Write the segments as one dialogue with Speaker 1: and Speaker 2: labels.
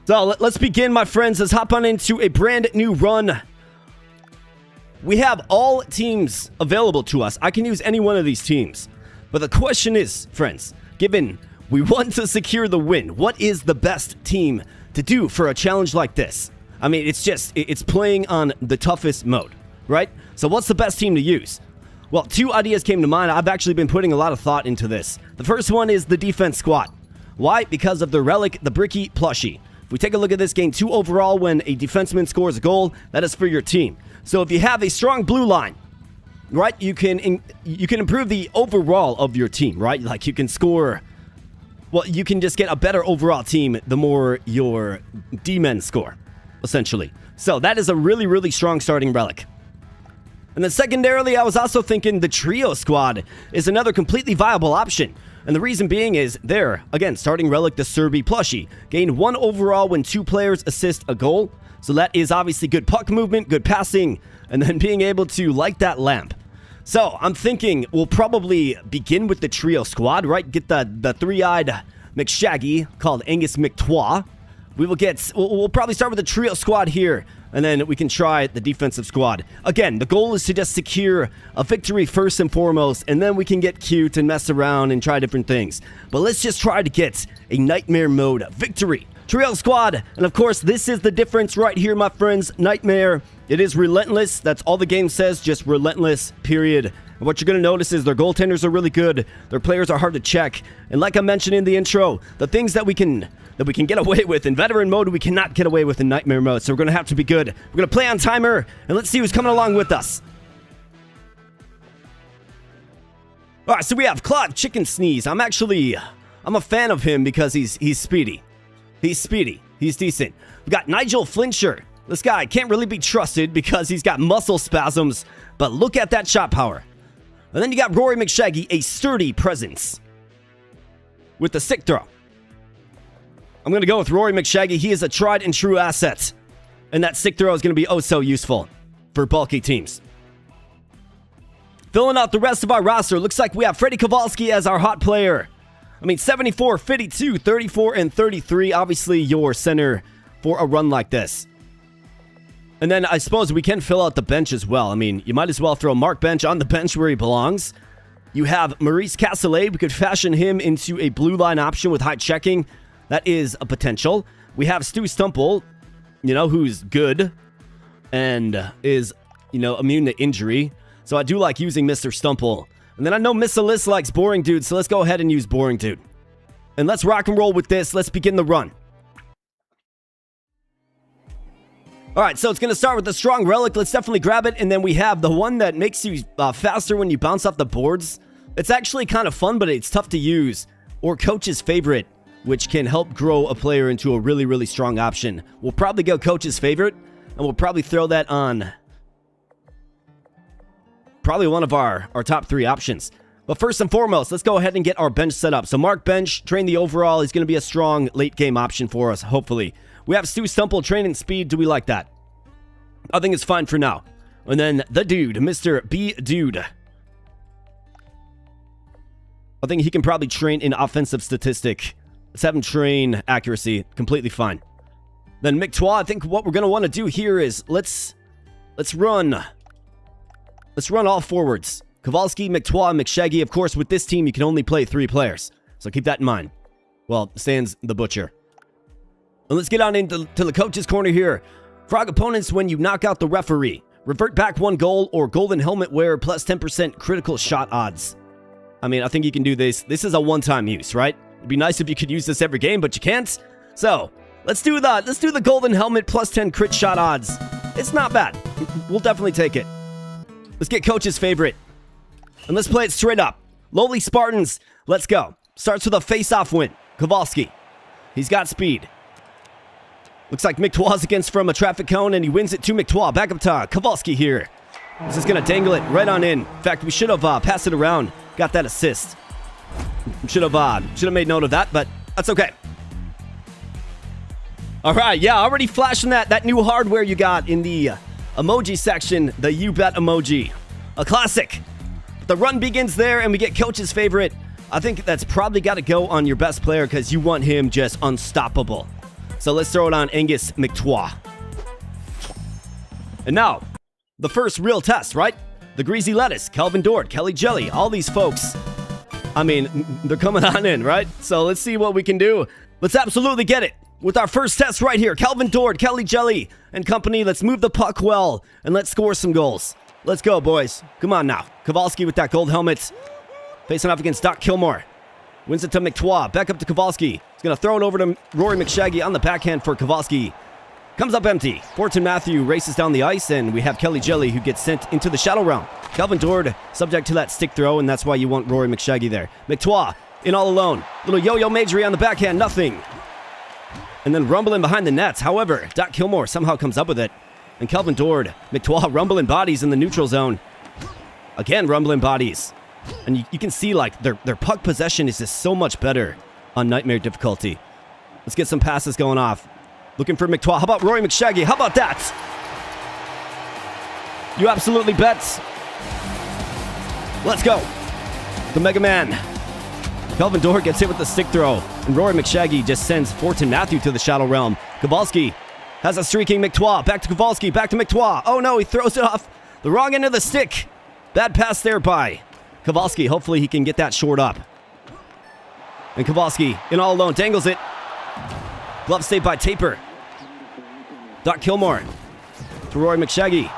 Speaker 1: So let's begin, my friends. Let's hop on into a brand new run. We have all teams available to us. I can use any one of these teams. But the question is, friends, given we want to secure the win, what is the best team to do for a challenge like this? I mean, it's playing on the toughest mode, right? So what's the best team to use? Well, two ideas came to mind. I've actually been putting a lot of thought into this. The first one is the defense squad. Why? Because of the relic, the bricky plushie. If we take a look at this, gain 2 overall when a defenseman scores a goal. That is for your team. So if you have a strong blue line, right, you can improve the overall of your team, right? Like you can score, well, you can just get a better overall team the more your D-men score, essentially. So that is a really, really strong starting relic. And then secondarily, I was also thinking the trio squad is another completely viable option. And the reason being is there, again, starting relic, the Serbi plushie. Gain 1 overall when 2 players assist a goal. So that is obviously good puck movement, good passing, and then being able to light that lamp. So I'm thinking we'll probably begin with the trio squad, right? Get the three-eyed McShaggy called Angus McTwa. We'll probably start with the trio squad here, and then we can try the defensive squad. Again, the goal is to just secure a victory first and foremost, and then we can get cute and mess around and try different things. But let's just try to get a nightmare mode victory. Trio squad, and of course, this is the difference right here, my friends. Nightmare, it is relentless. That's all the game says, just relentless, period. And what you're going to notice is their goaltenders are really good. Their players are hard to check. And like I mentioned in the intro, the things that we can get away with in veteran mode, we cannot get away with in nightmare mode. So we're going to have to be good. We're going to play on timer, and let's see who's coming along with us. All right, so we have Claude Chicken Sneeze. I'm a fan of him because he's speedy. He's speedy. He's decent. We got Nigel Flincher. This guy can't really be trusted because he's got muscle spasms, but look at that shot power. And then you got Rory McShaggy, a sturdy presence with the sick throw. I'm going to go with Rory McShaggy. He is a tried and true asset. And that sick throw is going to be oh so useful for bulky teams. Filling out the rest of our roster, looks like we have Freddie Kowalski as our hot player. I mean, 74, 52, 34, and 33. Obviously, your center for a run like this. And then I suppose we can fill out the bench as well. I mean, you might as well throw Mark Bench on the bench where he belongs. You have Maurice Castellet. We could fashion him into a blue line option with high checking. That is a potential. We have Stu Stumple, who's good and is, immune to injury. So I do like using Mr. Stumple. And then I know Miss Alyssa likes Boring Dude, so let's go ahead and use Boring Dude. And let's rock and roll with this. Let's begin the run. All right, so it's going to start with the strong relic. Let's definitely grab it. And then we have the one that makes you faster when you bounce off the boards. It's actually kind of fun, but it's tough to use. Or Coach's Favorite, which can help grow a player into a really, really strong option. We'll probably go Coach's Favorite, and we'll probably throw that on probably one of our top 3 options. But first and foremost, let's go ahead and get our bench set up. So Mark Bench, train the overall. He's going to be a strong late game option for us, hopefully. We have Stu Stumple, training speed. Do we like that? I think it's fine for now. And then the dude, Mr. B Dude. I think he can probably train in offensive statistic. Let's have him train accuracy. Completely fine. Then McTwa, I think what we're going to want to do here is let's run all forwards. Kowalski, McTwa, McShaggy. Of course, with this team, you can only play 3 players. So keep that in mind. Well, sans the butcher. And let's get on into the coach's corner here. Frog opponents when you knock out the referee. Revert back 1 goal or golden helmet wearer plus 10% critical shot odds. I mean, I think you can do this. This is a one-time use, right? It'd be nice if you could use this every game, but you can't. So, let's do the golden helmet plus 10 crit shot odds. It's not bad. We'll definitely take it. Let's get Coach's Favorite. And let's play it straight up. Lowly Spartans, let's go. Starts with a face-off win. Kowalski. He's got speed. Looks like McTwa's against from a traffic cone, and he wins it to McTwa. Back up to Kowalski here. He's just going to dangle it right on in. In fact, we should have passed it around. Got that assist. Should have made note of that, but that's okay. All right, yeah, already flashing that new hardware you got in the emoji section, the You Bet emoji. A classic. The run begins there, and we get Coach's Favorite. I think that's probably got to go on your best player because you want him just unstoppable. So let's throw it on Angus McTwa. And now, the first real test, right? The Greasy Lettuce, Calvin Dort, Kelly Jelly, all these folks. I mean, they're coming on in, right? So let's see what we can do. Let's absolutely get it with our first test right here. Calvin Dort, Kelly Jelly, and company. Let's move the puck well, and let's score some goals. Let's go, boys. Come on now. Kowalski with that gold helmet. Facing off against Doc Kilmore. Wins it to McTwa. Back up to Kowalski. He's going to throw it over to Rory McShaggy on the backhand for Kowalski. Comes up empty. Fortin Matthew races down the ice, and we have Kelly Jelly who gets sent into the shadow realm. Calvin Dord subject to that stick throw, and that's why you want Rory McShaggy there. McTwa in all alone. Little yo-yo majory on the backhand, nothing. And then rumbling behind the nets. However, Doc Kilmore somehow comes up with it. And Calvin Dord, McTwa rumbling bodies in the neutral zone. Again, rumbling bodies. And you can see like their puck possession is just so much better on Nightmare difficulty. Let's get some passes going off. Looking for McTwa. How about Rory McShaggy? How about that? You absolutely bet. Let's go. The Mega Man. Calvin Dort gets hit with the stick throw. And Rory McShaggy just sends Fortin Matthew to the shadow realm. Kowalski has a streaking McTwa. Back to Kowalski. Back to McTwa. Oh no, he throws it off the wrong end of the stick. Bad pass there by Kowalski. Hopefully he can get that short up. And Kowalski in all alone dangles it. Glove saved by Taper. Doc Kilmore to Rory McShaggy.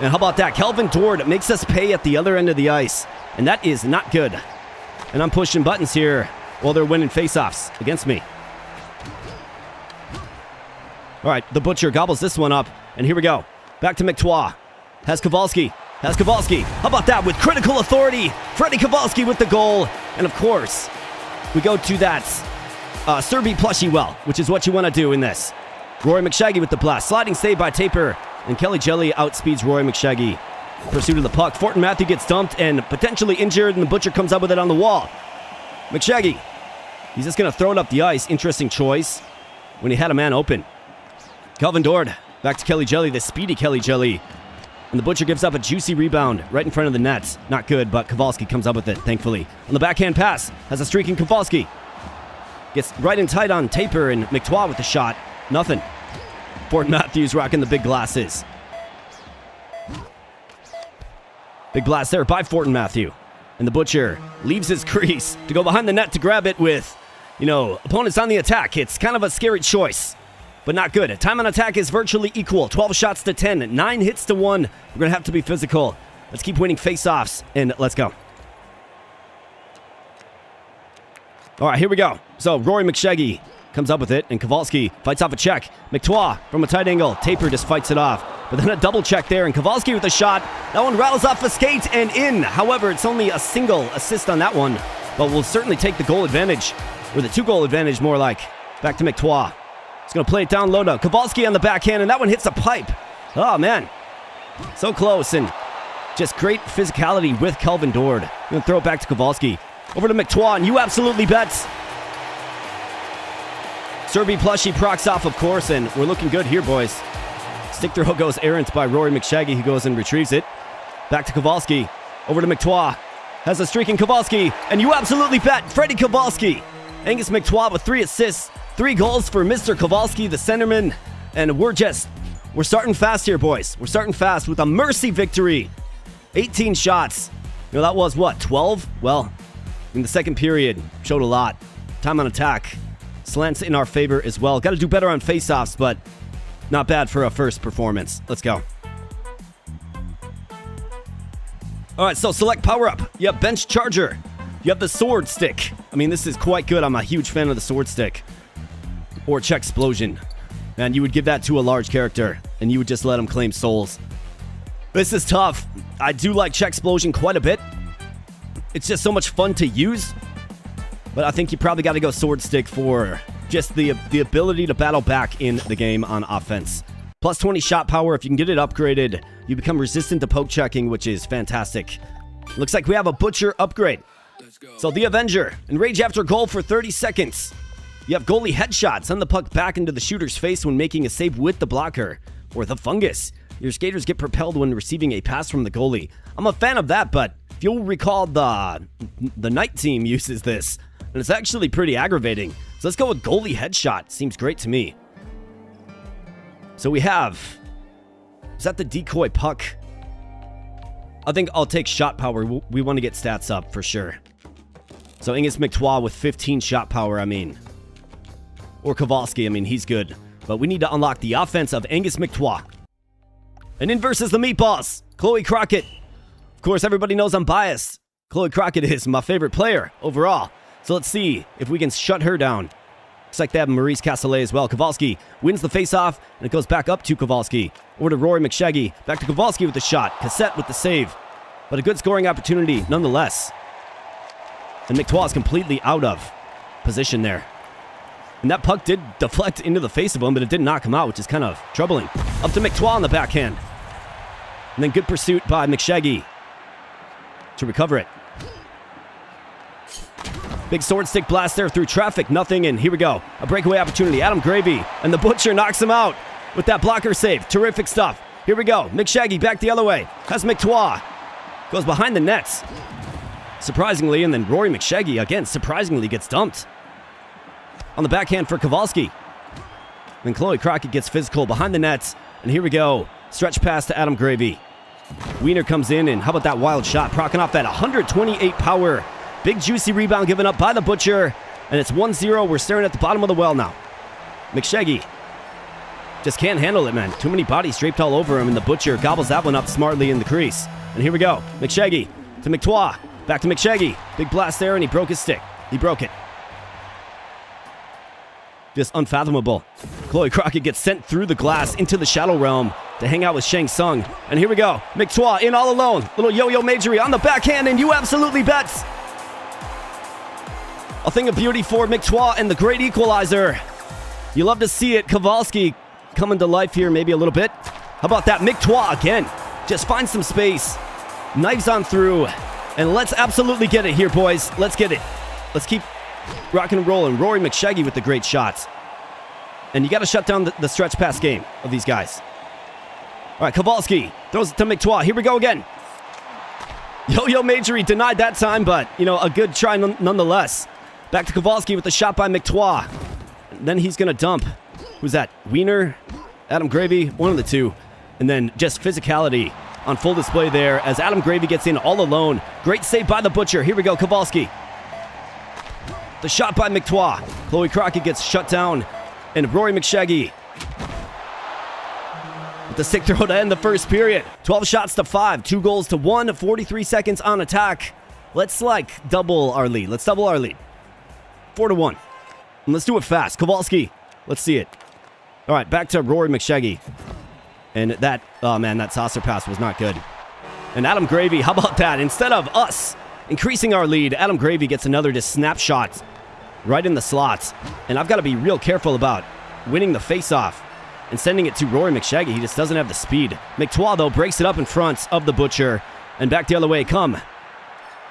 Speaker 1: And how about that? Calvin Dord makes us pay at the other end of the ice. And that is not good. And I'm pushing buttons here while they're winning faceoffs against me. All right, the Butcher gobbles this one up. And here we go. Back to McTwa. Has Kowalski. How about that? With critical authority. Freddie Kowalski with the goal. And of course, we go to that Serby plushie well, which is what you want to do in this. Rory McShaggy with the blast. Sliding save by Taper. And Kelly Jelly outspeeds Rory McShaggy. Pursuit of the puck. Fortin Matthew gets dumped and potentially injured, and the Butcher comes up with it on the wall. McShaggy. He's just going to throw it up the ice. Interesting choice when he had a man open. Calvin Dord. Back to Kelly Jelly, the speedy Kelly Jelly. And the Butcher gives up a juicy rebound right in front of the net. Not good, but Kowalski comes up with it, thankfully. On the backhand pass, has a streaking Kowalski. Gets right in tight on Taper, and McTwa with the shot. Nothing. Fortin Matthews rocking the big glasses. Big blast there by Fortin Matthew. And the Butcher leaves his crease to go behind the net to grab it with, opponents on the attack. It's kind of a scary choice, but not good. Time on attack is virtually equal. 12 shots to 10, 9 hits to 1. We're going to have to be physical. Let's keep winning face-offs, and let's go. All right, here we go. So Rory McShaggy comes up with it, and Kowalski fights off a check. McTwa from a tight angle. Taper just fights it off. But then a double check there, and Kowalski with a shot. That one rattles off a skate and in. However, it's only a single assist on that one. But we'll certainly take the goal advantage, or the 2-goal advantage more like. Back to McTwa. He's going to play it down low to Kowalski on the backhand, and that one hits a pipe. Oh, man. So close, and just great physicality with Calvin Dord. Going to throw it back to Kowalski. Over to McTwa, and you absolutely bet. Serby plushie procs off, of course, and we're looking good here, boys. Stick throw goes errant by Rory McShaggy, who goes and retrieves it. Back to Kowalski. Over to McTwa. Has a streaking Kowalski, and you absolutely bet Freddie Kowalski. Angus McTwa with 3 assists, 3 goals for Mr. Kowalski, the centerman. And we're starting fast here, boys. We're starting fast with a mercy victory. 18 shots. That was what, 12? Well, in the second period, showed a lot. Time on attack. Slants in our favor as well. Got to do better on faceoffs, but not bad for a first performance. Let's go. All right, so select power-up. You have bench charger. You have the sword stick. I mean, this is quite good. I'm a huge fan of the sword stick. Or check explosion. And you would give that to a large character, and you would just let him claim souls. This is tough. I do like check explosion quite a bit. It's just so much fun to use. But I think you probably got to go sword stick for just the ability to battle back in the game on offense. Plus 20 shot power. If you can get it upgraded, you become resistant to poke checking, which is fantastic. Looks like we have a Butcher upgrade. So the Avenger. Enrage after goal for 30 seconds. You have goalie headshot. Send the puck back into the shooter's face when making a save with the blocker. Or the Fungus. Your skaters get propelled when receiving a pass from the goalie. I'm a fan of that, but if you'll recall, the Night team uses this. And it's actually pretty aggravating. So let's go with goalie headshot. Seems great to me. So we have... Is that the decoy puck? I think I'll take shot power. We want to get stats up for sure. So Angus McTwa with 15 shot power, I mean. Or Kowalski, I mean, he's good. But we need to unlock the offense of Angus McTwa. And in versus the Meatballs, Chloe Crockett. Of course, everybody knows I'm biased. Chloe Crockett is my favorite player overall. So let's see if we can shut her down. Looks like they have Maurice Castellet as well. Kowalski wins the face-off, and it goes back up to Kowalski. Over to Rory McShaggy. Back to Kowalski with the shot. Cassette with the save. But a good scoring opportunity nonetheless. And McTwa is completely out of position there. And that puck did deflect into the face of him, but it did not come out, which is kind of troubling. Up to McTwa on the backhand. And then good pursuit by McShaggy to recover it. Big sword stick blast there through traffic. Nothing, and here we go. A breakaway opportunity. Adam Gravy, and the Butcher knocks him out with that blocker save. Terrific stuff. Here we go. McShaggy back the other way. Has McTwa. Goes behind the nets. Surprisingly, and then Rory McShaggy, again, surprisingly gets dumped. On the backhand for Kowalski. Then Chloe Crockett gets physical behind the nets. And here we go. Stretch pass to Adam Gravy. Wiener comes in, and how about that wild shot? Procking off that 128 power. Big juicy rebound given up by the Butcher. And it's 1-0. We're staring at the bottom of the well now. McShaggy just can't handle it, man. Too many bodies draped all over him, and the Butcher gobbles that one up smartly in the crease. And here we go. McShaggy to McTwa. Back to McShaggy. Big blast there, and he broke his stick. He broke it. Just unfathomable. Chloe Crockett gets sent through the glass into the Shadow Realm to hang out with Shang Tsung. And here we go. McTwa in all alone. Little yo-yo majory on the backhand, and you absolutely bets. A thing of beauty for McTwa and the great equalizer. You love to see it. Kowalski coming to life here maybe a little bit. How about that? McTwa again. Just find some space. Knives on through. And let's absolutely get it here, boys. Let's get it. Let's keep rocking and rolling. Rory McShaggy with the great shots. And you got to shut down the stretch pass game of these guys. All right, Kowalski throws it to McTwa. Here we go again. Yo-yo majory denied that time, but, you know, a good try nonetheless. Back to Kowalski with the shot by McTwa. Then he's going to dump. Who's that? Wiener? Adam Gravy? One of the two. And then just physicality on full display there as Adam Gravy gets in all alone. Great save by the Butcher. Here we go, Kowalski. The shot by McTwa. Chloe Crockett gets shut down. And Rory McShaggy with the stick throw to end the first period. 12 shots to 5. 2 goals to 1. 43 seconds on attack. Let's, double our lead. Let's double our lead. 4-1. And let's do it fast. Kowalski. Let's see it. All right, back to Rory McShaggy. And that, oh man, that saucer pass was not good. And Adam Gravy, how about that? Instead of us increasing our lead, Adam Gravy gets another just snapshot right in the slots. And I've got to be real careful about winning the face-off and sending it to Rory McShaggy. He just doesn't have the speed. McTwa, though, breaks it up in front of the Butcher. And back the other way come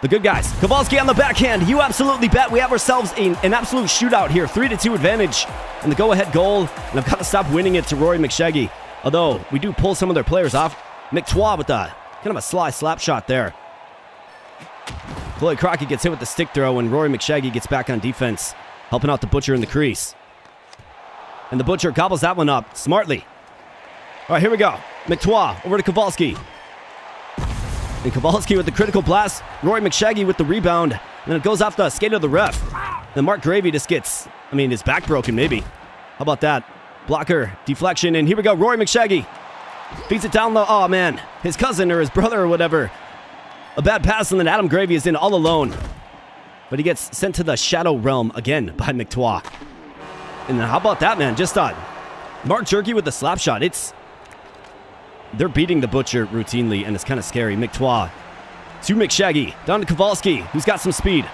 Speaker 1: the good guys. Kowalski on the backhand. You absolutely bet. We have ourselves an absolute shootout here. 3-2 advantage and the go-ahead goal. And I've got to stop winning it to Rory McShaggy. Although, we do pull some of their players off. McTwa with a kind of a sly slap shot there. Chloe Crockett gets hit with the stick throw, and Rory McShaggy gets back on defense, helping out the Butcher in the crease. And the Butcher gobbles that one up smartly. All right, here we go. McTwa over to Kowalski. And Kowalski with the critical blast. Rory McShaggy with the rebound. And then it goes off the skate of the ref. And Mark Gravy just gets, his back broken maybe. How about that? Blocker, deflection, and here we go. Rory McShaggy feeds it down low. Oh, man. His cousin or his brother or whatever. A bad pass, and then Adam Gravy is in all alone. But he gets sent to the Shadow Realm again by McTwa. And how about that, man? Just Mark Jerky with the slap shot. They're beating the Butcher routinely, and it's kind of scary. McTwa to McShaggy. Down to Kowalski, who's got some speed.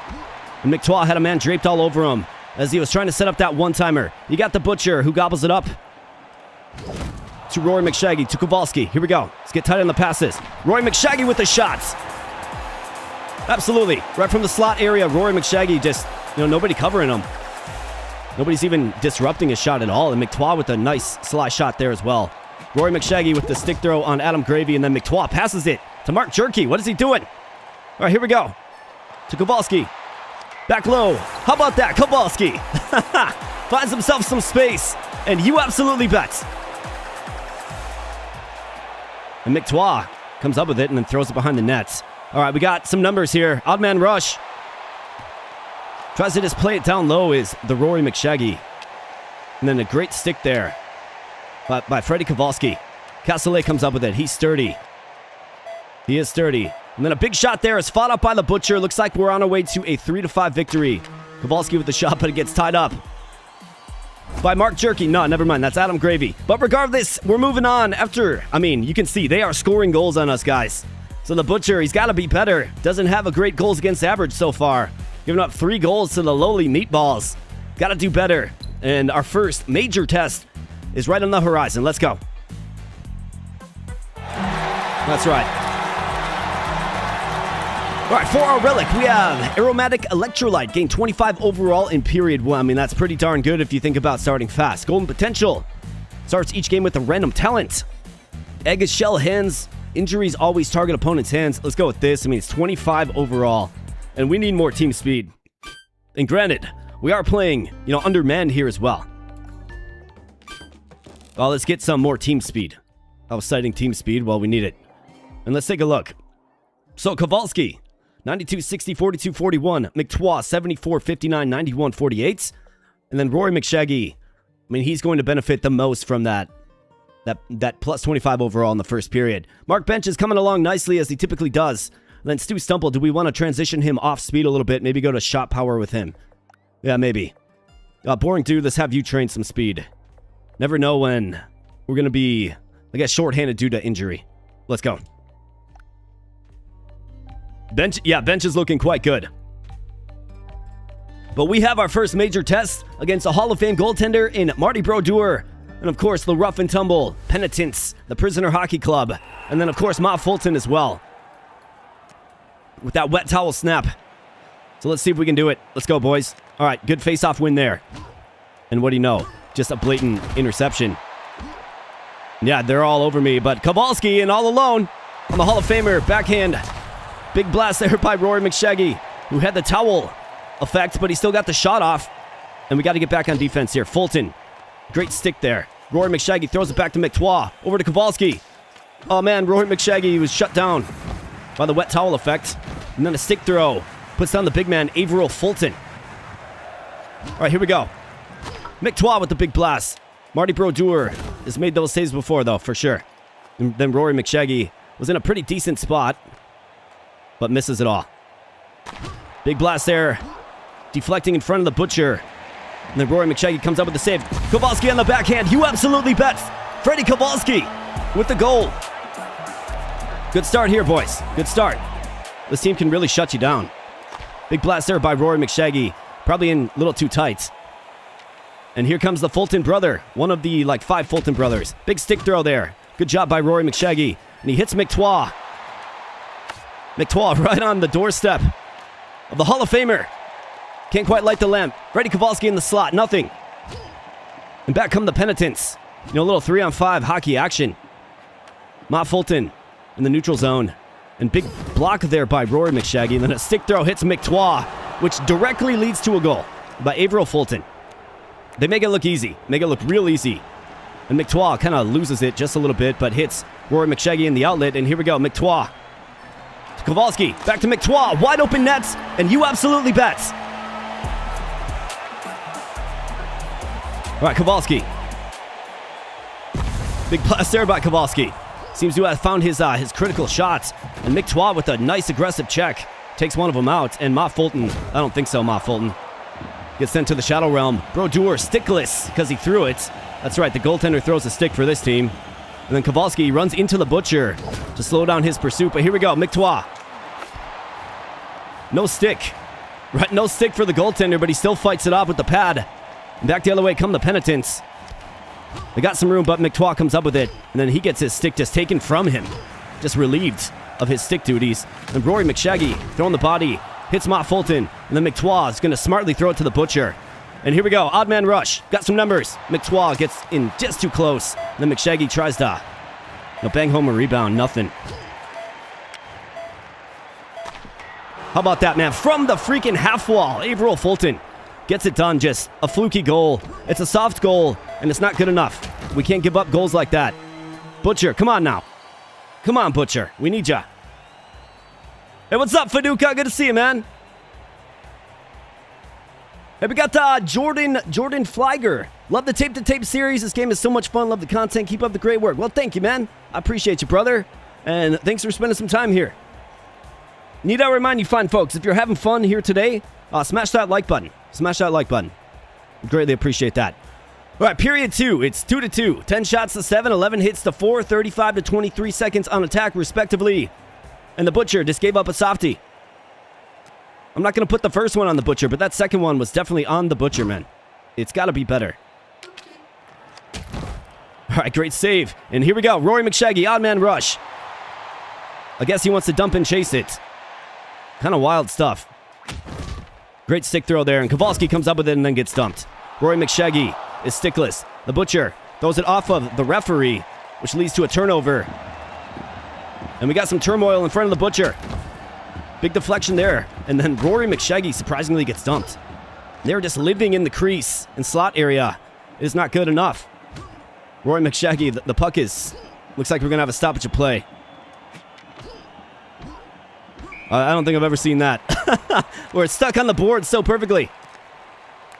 Speaker 1: And McTwa had a man draped all over him as he was trying to set up that one-timer. You got the Butcher, who gobbles it up to Rory McShaggy, to Kowalski. Here we go. Let's get tight on the passes. Rory McShaggy with the shots. Absolutely. Right from the slot area, Rory McShaggy just, nobody covering him. Nobody's even disrupting his shot at all. And McTwa with a nice sly shot there as well. Rory McShaggy with the stick throw on Adam Gravy, and then McTwa passes it to Mark Jerky. What is he doing? All right, here we go. To Kowalski. Back low. How about that? Kowalski finds himself some space, and you absolutely bet. And McTwa comes up with it and then throws it behind the nets. All right, we got some numbers here. Odd man rush. Tries to just play it down low is the Rory McShaggy. And then a great stick there by Freddie Kowalski. Castellet comes up with it. He's sturdy. He is sturdy. And then a big shot there is fought up by the Butcher. Looks like we're on our way to a 3-5 victory. Kowalski with the shot, but it gets tied up by Mark Jerky. No, never mind. That's Adam Gravy. But regardless, we're moving on after... I mean, you can see they are scoring goals on us, guys. So the Butcher, he's got to be better. Doesn't have a great goals against average so far. Giving up 3 goals to the lowly Meatballs. Got to do better. And our first major test is right on the horizon. Let's go. That's right. All right, for our relic, we have Aromatic Electrolyte. Gain 25 overall in period 1. I mean, that's pretty darn good if you think about starting fast. Golden Potential. Starts each game with a random talent. Eggshell Hands. Injuries always target opponent's hands. Let's go with this. I mean, it's 25 overall. And we need more team speed. And granted, we are playing, undermanned here as well. Well, let's get some more team speed. I was citing team speed. Well, we need it. And let's take a look. So, Kowalski, 92, 60, 42, 41. McTwa, 74, 59, 91, 48. And then Rory McShaggy. I mean, he's going to benefit the most from that plus 25 overall in the first period. Mark Bench is coming along nicely as he typically does. And then Stu Stumple, do we want to transition him off speed a little bit? Maybe go to shot power with him. Yeah, maybe. Boring dude, let's have you train some speed. Never know when we're going to be, I guess, shorthanded due to injury. Let's go. Bench is looking quite good. But we have our first major test against a Hall of Fame goaltender in Marty Brodeur. And of course, the rough and tumble Penitents, the Prisoner Hockey Club. And then of course, Ma Fulton as well. With that wet towel snap. So let's see if we can do it. Let's go, boys. All right, good face-off win there. And what do you know? Just a blatant interception. Yeah, they're all over me. But Kowalski and all alone on the Hall of Famer backhand. Big blast there by Rory McShaggy, who had the towel effect, but he still got the shot off. And we got to get back on defense here. Fulton, great stick there. Rory McShaggy throws it back to McTwa. Over to Kowalski. Oh, man, Rory McShaggy was shut down by the wet towel effect. And then a stick throw puts down the big man, Averill Fulton. All right, here we go. McTwa with the big blast. Marty Brodeur has made those saves before, though, for sure. And then Rory McShaggy was in a pretty decent spot, but misses it all. Big blast there. Deflecting in front of the Butcher. And then Rory McShaggy comes up with the save. Kowalski on the backhand. You absolutely bet. Freddie Kowalski with the goal. Good start here, boys. Good start. This team can really shut you down. Big blast there by Rory McShaggy. Probably in a little too tight. And here comes the Fulton brother. One of the, 5 Fulton brothers. Big stick throw there. Good job by Rory McShaggy. And he hits McTwa. McTwa right on the doorstep of the Hall of Famer. Can't quite light the lamp. Freddie Kowalski in the slot. Nothing. And back come the Penitents. A little 3-on-5 hockey action. Ma Fulton in the neutral zone. And big block there by Rory McShaggy. And then a stick throw hits McTwa, which directly leads to a goal by Averill Fulton. They make it look easy. Make it look real easy. And McTwa kind of loses it just a little bit, but hits Rory McShaggy in the outlet. And here we go. McTwa. Kowalski. Back to McTwa. Wide open nets. And you absolutely bet. All right, Kowalski. Big blast there by Kowalski. Seems to have found his critical shots. And McTwa with a nice aggressive check. Takes one of them out. And Ma Fulton. I don't think so, Ma Fulton. Gets sent to the Shadow Realm. Brodeur stickless because he threw it. That's right, the goaltender throws a stick for this team. And then Kowalski runs into the Butcher to slow down his pursuit. But here we go, McTwa. No stick. Right, no stick for the goaltender, but he still fights it off with the pad. And back the other way come the Penitents. They got some room, but McTwa comes up with it. And then he gets his stick just taken from him. Just relieved of his stick duties. And Rory McShaggy throwing the body. Hits Ma Fulton. And then McTwa is going to smartly throw it to the Butcher. And here we go. Odd man rush. Got some numbers. McTwa gets in just too close. And then McShaggy tries to bang home a rebound. Nothing. How about that, man? From the freaking half wall, Averill Fulton gets it done. Just a fluky goal. It's a soft goal, and it's not good enough. We can't give up goals like that. Butcher, come on now. Come on, Butcher. We need ya. Hey, what's up, Faduka? Good to see you, man. Hey, we got Jordan Flieger. Love the tape-to-tape series. This game is so much fun. Love the content. Keep up the great work. Well, thank you, man. I appreciate you, brother. And thanks for spending some time here. Need I remind you, fine folks, if you're having fun here today, smash that like button. Smash that like button. Greatly appreciate that. All right, period 2. It's 2-2. 10 shots to 7, 11 hits to 4, 35 to 23 seconds on attack, respectively. And the Butcher just gave up a softie. I'm not going to put the first one on the Butcher, but that second one was definitely on the Butcher, man. It's got to be better. All right, great save. And here we go. Rory McShaggy, odd man rush. I guess he wants to dump and chase it. Kind of wild stuff. Great stick throw there, and Kowalski comes up with it and then gets dumped. Rory McShaggy is stickless. The Butcher throws it off of the referee, which leads to a turnover. And we got some turmoil in front of the Butcher. Big deflection there. And then Rory McShaggy surprisingly gets dumped. They're just living in the crease and slot area. It is not good enough. Rory McShaggy, the puck is... Looks like we're going to have a stoppage of play. I don't think I've ever seen that. Where it's stuck on the board so perfectly.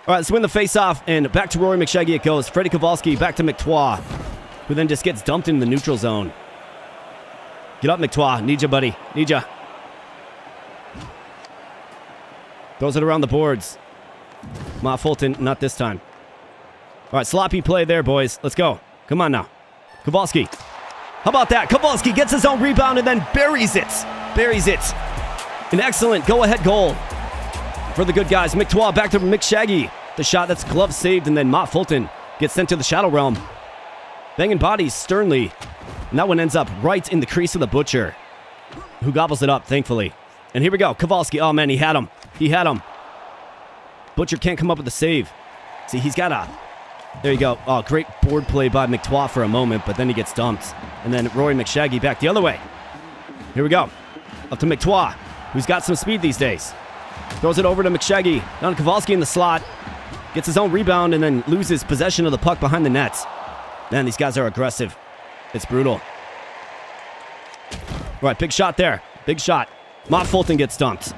Speaker 1: All right, let's win the face-off, and back to Rory McShaggy it goes. Freddie Kowalski back to McTois, who then just gets dumped in the neutral zone. Get up, McTois. Need ya, buddy. Need ya. Throws it around the boards. Ma Fulton, not this time. All right, sloppy play there, boys. Let's go. Come on now. Kowalski. How about that? Kowalski gets his own rebound and then buries it. Buries it. An excellent go-ahead goal for the good guys. McTois back to McShaggy. The shot that's glove saved, and then Ma Fulton gets sent to the Shadow Realm. Banging bodies sternly. And that one ends up right in the crease of the Butcher, who gobbles it up, thankfully. And here we go. Kowalski. Oh, man, he had him. He had him. Butcher can't come up with the save. See, he's got a... There you go. Oh, great board play by McTois for a moment, but then he gets dumped. And then Rory McShaggy back the other way. Here we go. Up to McTois, who's got some speed these days. Throws it over to McShaggy. Down to Kowalski in the slot. Gets his own rebound and then loses possession of the puck behind the net. Man, these guys are aggressive. It's brutal. All right, big shot there. Big shot. Ma Fulton gets dumped.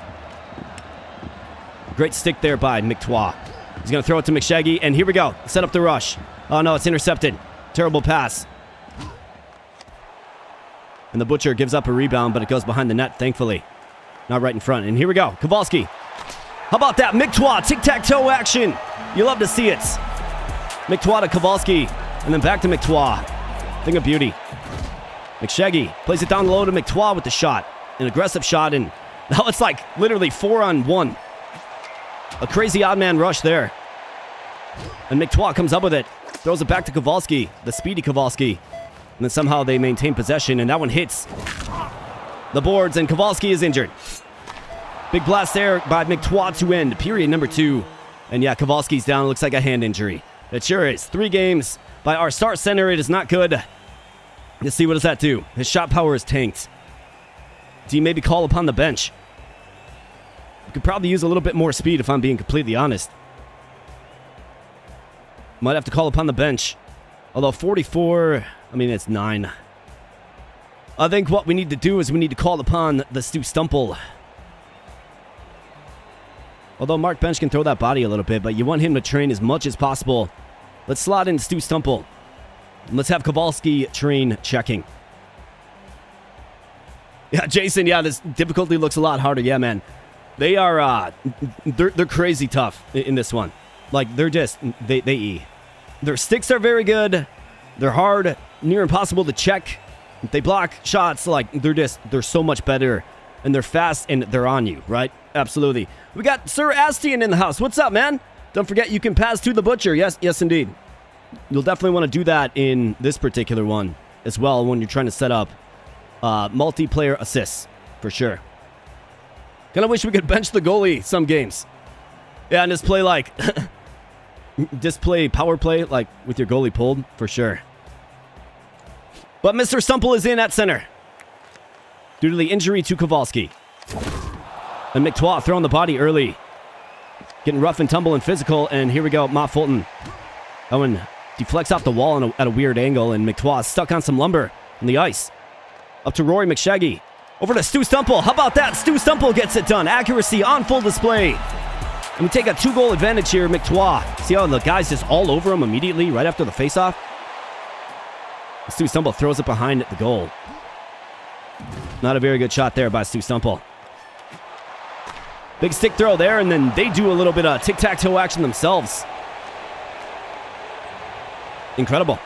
Speaker 1: Great stick there by McTois. He's going to throw it to McShaggy, and here we go. Set up the rush. Oh, no, it's intercepted. Terrible pass. And the Butcher gives up a rebound, but it goes behind the net, thankfully. Not right in front. And here we go. Kowalski. How about that? McTois, tic-tac-toe action. You love to see it. McTois to Kowalski, and then back to McTois. Thing of beauty. McShaggy plays it down low to McTois with the shot. An aggressive shot, and now it's like literally 4-on-1. A crazy odd man rush there. And McTois comes up with it. Throws it back to Kowalski, the speedy Kowalski. And then somehow they maintain possession, and that one hits the boards, and Kowalski is injured. Big blast there by McTois to end period number 2. And yeah, Kowalski's down. It looks like a hand injury. It sure is. 3 games by our star center. It is not good. Let's see, what does that do? His shot power is tanked. Do you maybe call upon the bench? We could probably use a little bit more speed if I'm being completely honest. Might have to call upon the bench. Although 44, I mean, it's 9. I think what we need to do is we need to call upon the Stu Stumple. Although Mark Bench can throw that body a little bit, but you want him to train as much as possible. Let's slot in Stu Stumple. And let's have Kowalski train checking. Yeah, Jason, yeah, this difficulty looks a lot harder. Yeah, man. They are, they're crazy tough in this one. Like, they're just, their sticks are very good. They're hard, near impossible to check. They block shots, like, they're so much better. And they're fast, and they're on you, right? Absolutely. We got Sir Astian in the house. What's up, man? Don't forget, you can pass to the Butcher. Yes, indeed. You'll definitely want to do that in this particular one as well when you're trying to set up multiplayer assists, for sure. Kind of wish we could bench the goalie some games. Yeah, and just play like... just play power play, like, with your goalie pulled, for sure. But Mr. Stumple is in at center due to the injury to Kowalski. And McTois throwing the body early. Getting rough and tumble and physical, and here we go, Ma Fulton. Owen deflects off the wall at a weird angle, and McTois stuck on some lumber on the ice. Up to Rory McShaggy. Over to Stu Stumple. How about that? Stu Stumple gets it done. Accuracy on full display. And we take a 2-goal advantage here, McTwa. See how the guy's just all over him immediately right after the faceoff? Stu Stumple throws it behind the goal. Not a very good shot there by Stu Stumple. Big stick throw there, and then they do a little bit of tic-tac-toe action themselves. Incredible.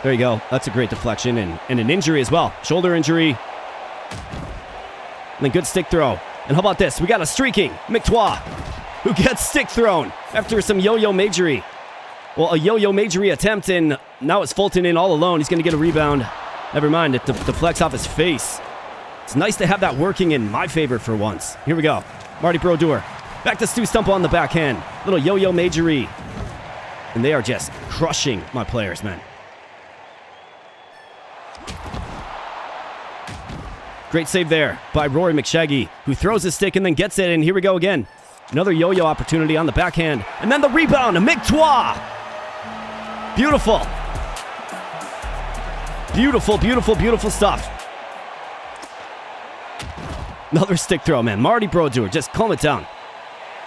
Speaker 1: There you go. That's a great deflection and an injury as well. Shoulder injury. And then good stick throw. And how about this? We got a streaking McTwa who gets stick thrown after some yo-yo majory. Well, a yo-yo majory attempt, and now it's Fulton in all alone. He's going to get a rebound. Never mind. It deflects off his face. It's nice to have that working in my favor for once. Here we go. Marty Brodeur. Back to Stu Stumple on the backhand. Little yo-yo majory. And they are just crushing my players, man. Great save there by Rory McShaggy, who throws his stick and then gets it. And here we go again. Another yo-yo opportunity on the backhand. And then the rebound. McTwa. Beautiful. Beautiful, beautiful, beautiful stuff. Another stick throw, man. Marty Brodeur, just calm it down.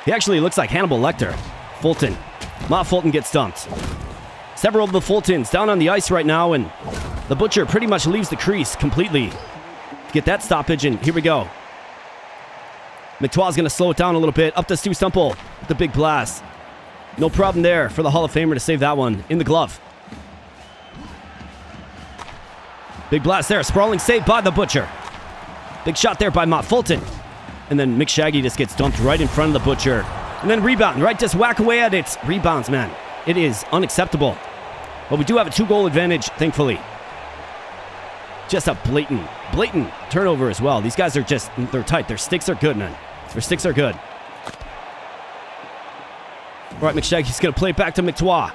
Speaker 1: He actually looks like Hannibal Lecter. Fulton. Ma Fulton gets dumped. Several of the Fultons down on the ice right now, and the Butcher pretty much leaves the crease completely. Get that stoppage, and here we go. McTwa's going to slow it down a little bit. Up to Stu Stumple with the big blast. No problem there for the Hall of Famer to save that one in the glove. Big blast there. Sprawling save by the Butcher. Big shot there by Mott Fulton. And then McShaggy just gets dumped right in front of the Butcher. And then rebound, right? Just whack away at it. Rebounds, man. It is unacceptable. But we do have a 2-goal advantage, thankfully. Just a blatant turnover as well. These guys are just, they're tight. Their sticks are good, man. Their sticks are good. All right, McShaggy's going to play it back to McTwa,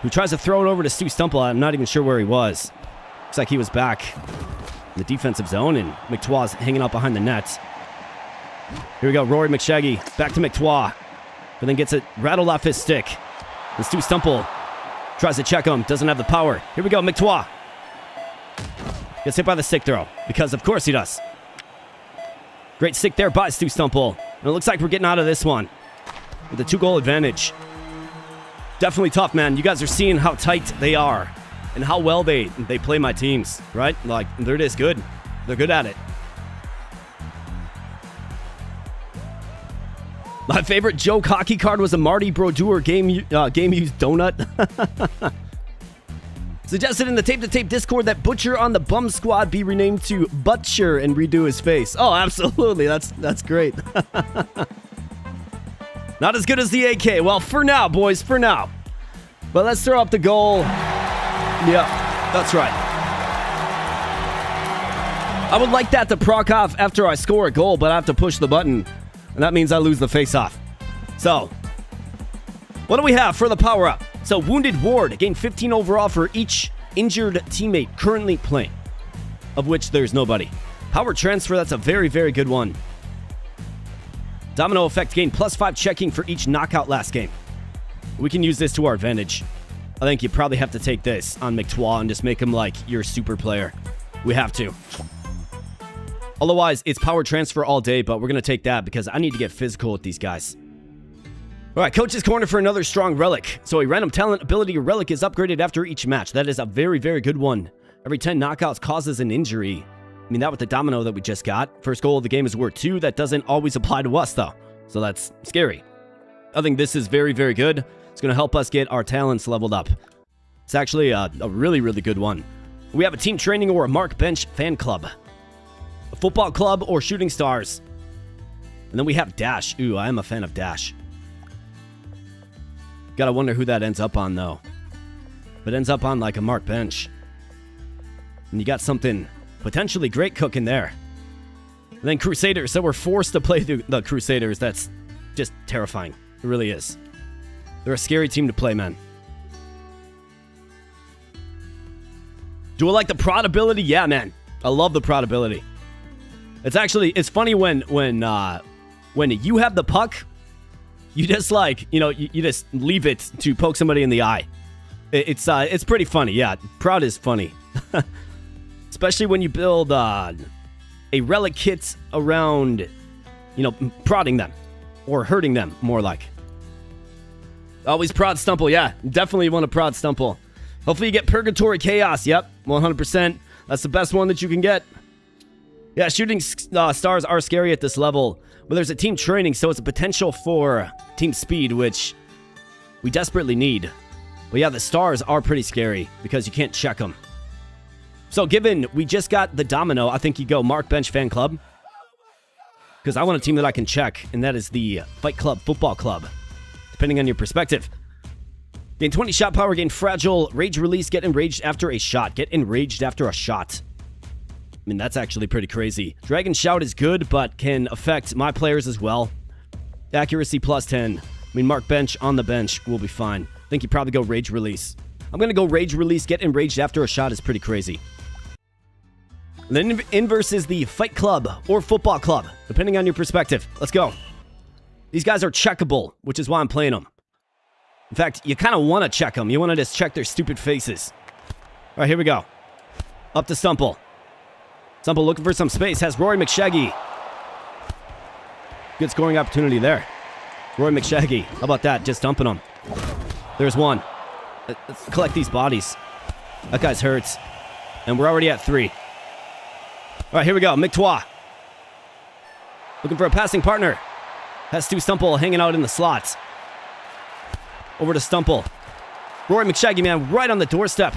Speaker 1: who tries to throw it over to Stu Stumple. I'm not even sure where he was. Looks like he was back in the defensive zone, and McTwa's hanging out behind the net. Here we go, Rory McShaggy. Back to McTwa, but then gets it rattled off his stick. And Stu Stumple tries to check him. Doesn't have the power. Here we go, McTwa. Gets hit by the stick throw, because of course he does. Great stick there by Stu Stumple. And it looks like we're getting out of this one with a 2-goal advantage. Definitely tough, man. You guys are seeing how tight they are and how well they play my teams, right? Like, they're just good. They're good at it. My favorite joke hockey card was a Marty Brodeur game used donut. Suggested in the tape-to-tape Discord that Butcher on the Bum Squad be renamed to Butcher and redo his face. Oh, absolutely. That's great. Not as good as the AK. Well, for now, boys, for now. But let's throw up the goal. Yeah, that's right. I would like that to proc off after I score a goal, but I have to push the button. And that means I lose the face-off. So, what do we have for the power-up? So, Wounded Ward, gain 15 overall for each injured teammate currently playing, of which there's nobody. Power Transfer, that's a very, very good one. Domino Effect, gain +5 checking for each knockout last game. We can use this to our advantage. I think you probably have to take this on McTwa and just make him like your super player. We have to. Otherwise, it's Power Transfer all day, but we're going to take that because I need to get physical with these guys. All right, Coach's Corner for another strong relic. So a random talent ability relic is upgraded after each match. That is a very, very good one. Every 10 knockouts causes an injury. I mean, that with the domino that we just got. First goal of the game is worth 2. That doesn't always apply to us, though. So that's scary. I think this is very, very good. It's going to help us get our talents leveled up. It's actually a really, really good one. We have a team training or a Mark Bench fan club. A football club or shooting stars. And then we have Dash. Ooh, I am a fan of Dash. Gotta wonder who that ends up on, though. If it ends up on, like, a Mark Bench. And you got something potentially great cooking there. And then Crusaders. So we're forced to play the Crusaders. That's just terrifying. It really is. They're a scary team to play, man. Do I like the prod ability? Yeah, man. I love the prod ability. It's funny when you have the puck, you just you just leave it to poke somebody in the eye. It's pretty funny. Yeah, prod is funny. especially when you build a relic kit around, prodding them or hurting them, more like. Always prod Stumple. Yeah, definitely want to prod Stumple. Hopefully you get Purgatory Chaos. Yep, 100%. That's the best one that you can get. Yeah, shooting stars are scary at this level. But there's a team training, so it's a potential for team speed, which we desperately need. But yeah, the stars are pretty scary because you can't check them. So given we just got the domino, I think you go Mark Bench Fan Club. Because I want a team that I can check, and that is the Fight Club Football Club. Depending on your perspective. Gain 20 shot power, gain fragile, rage release, get enraged after a shot. Get enraged after a shot. I mean, that's actually pretty crazy. Dragon Shout is good, but can affect my players as well. Accuracy plus 10. I mean, Mark Bench on the bench will be fine. I think you probably go Rage Release. I'm going to go Rage Release. Get enraged after a shot is pretty crazy. And then inverse is the Fight Club or Football Club, depending on your perspective. Let's go. These guys are checkable, which is why I'm playing them. In fact, you kind of want to check them. You want to just check their stupid faces. All right, here we go. Up to Stumple. Stumple looking for some space. Has Rory McShaggy. Good scoring opportunity there. Rory McShaggy. How about that? Just dumping them. There's one. Let's collect these bodies. That guy's hurt. And we're already at 3. All right, here we go. McTwa. Looking for a passing partner. Has Stu Stumple hanging out in the slots. Over to Stumple. Rory McShaggy, man, right on the doorstep.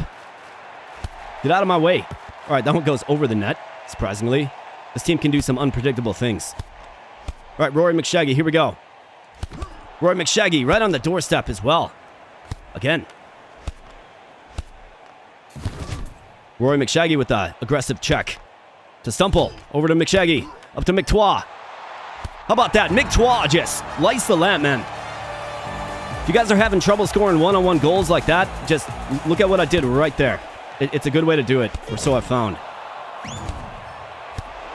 Speaker 1: Get out of my way. All right, that one goes over the net, surprisingly. This team can do some unpredictable things. All right, Rory McShaggy, here we go. Rory McShaggy right on the doorstep as well. Again. Rory McShaggy with the aggressive check. To Stumple. Over to McShaggy. Up to McTwa. How about that? McTwa just lights the lamp, man. If you guys are having trouble scoring one-on-one goals like that, just look at what I did right there. It's a good way to do it, or so I've found.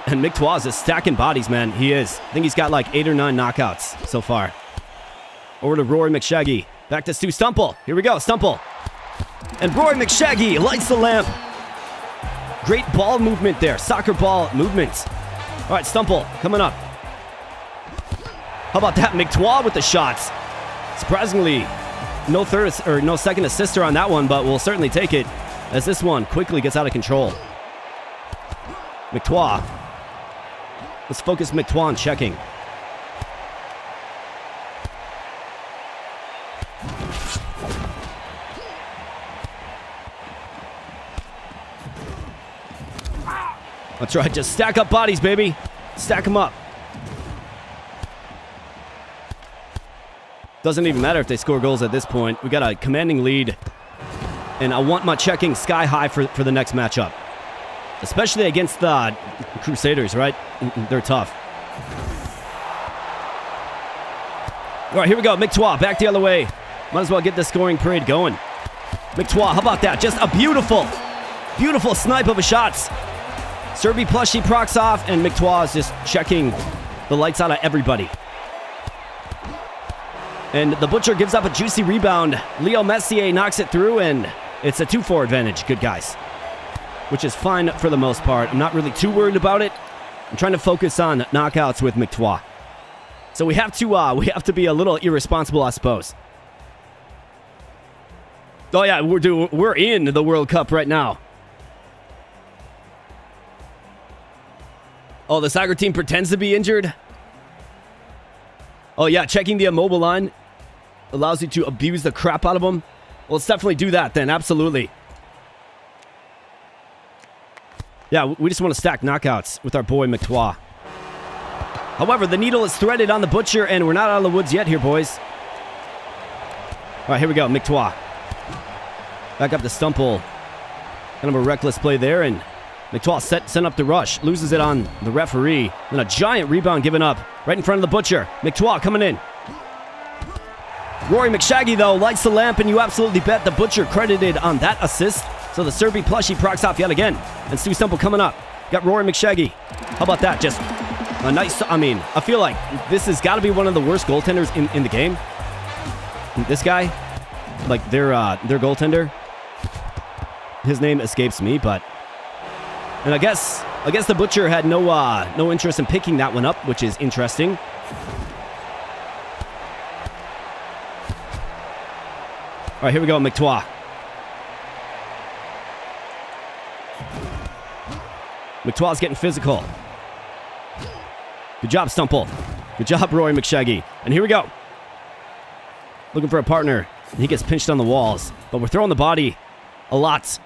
Speaker 1: And McTwa is just stacking bodies, man. He is. I think he's got like 8 or 9 knockouts so far. Over to Rory McShaggy. Back to Stu Stumple. Here we go, Stumple. And Rory McShaggy lights the lamp. Great ball movement there. Soccer ball movement. All right, Stumple coming up. How about that? McTwa with the shots. Surprisingly, no second assister on that one, but we'll certainly take it as this one quickly gets out of control. McTwa. Let's focus McTwa on checking. That's right, just stack up bodies, baby. Stack them up. Doesn't even matter if they score goals at this point. We got a commanding lead. And I want my checking sky high for the next matchup. Especially against the Crusaders, right? They're tough. All right, here we go. McTwa back the other way. Might as well get the scoring parade going. McTwa, how about that? Just a beautiful snipe of a shots. Serby plushie procs off, and McTwa is just checking the lights out of everybody. And the Butcher gives up a juicy rebound. Leo Messier knocks it through, and it's a 2-4 advantage. Good guys. Which is fine for the most part. I'm not really too worried about it. I'm trying to focus on knockouts with McTwa. So we have to be a little irresponsible, I suppose. Oh yeah, we're in the World Cup right now. Oh, the soccer team pretends to be injured. Oh yeah, checking the immobile line allows you to abuse the crap out of them. Well, let's definitely do that then, absolutely. Yeah, we just want to stack knockouts with our boy McTwa. However, the needle is threaded on the Butcher, and we're not out of the woods yet here, boys. All right, here we go, McTwa. Back up to Stumple. Kind of a reckless play there, and McTwa sent up the rush. Loses it on the referee. Then a giant rebound given up right in front of the Butcher. McTwa coming in. Rory McShaggy, though, lights the lamp, and you absolutely bet the Butcher credited on that assist. So the Serby plushie procs off yet again. And Stu Stumple coming up. Got Rory McShaggy. How about that? Just a nice... I mean, I feel like this has got to be one of the worst goaltenders in the game. This guy, like their goaltender. His name escapes me, but And I guess the Butcher had no interest in picking that one up, which is interesting. All right, here we go, McTois. McTois getting physical. Good job, Stumple. Good job, Rory McShaggy. And here we go. Looking for a partner. And he gets pinched on the walls. But we're throwing the body a lot.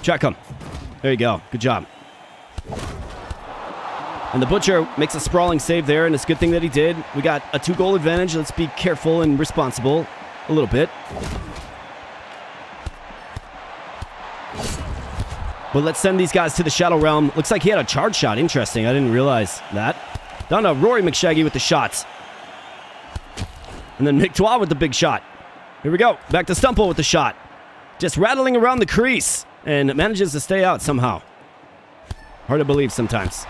Speaker 1: Check him. There you go. Good job. And the Butcher makes a sprawling save there, and it's a good thing that he did. We got a 2-goal advantage. Let's be careful and responsible a little bit. But let's send these guys to the Shadow Realm. Looks like he had a charge shot. Interesting. I didn't realize that. Down to Rory McShaggy with the shots. And then McTois with the big shot. Here we go. Back to Stumple with the shot. Just rattling around the crease. And manages to stay out somehow. Hard to believe sometimes.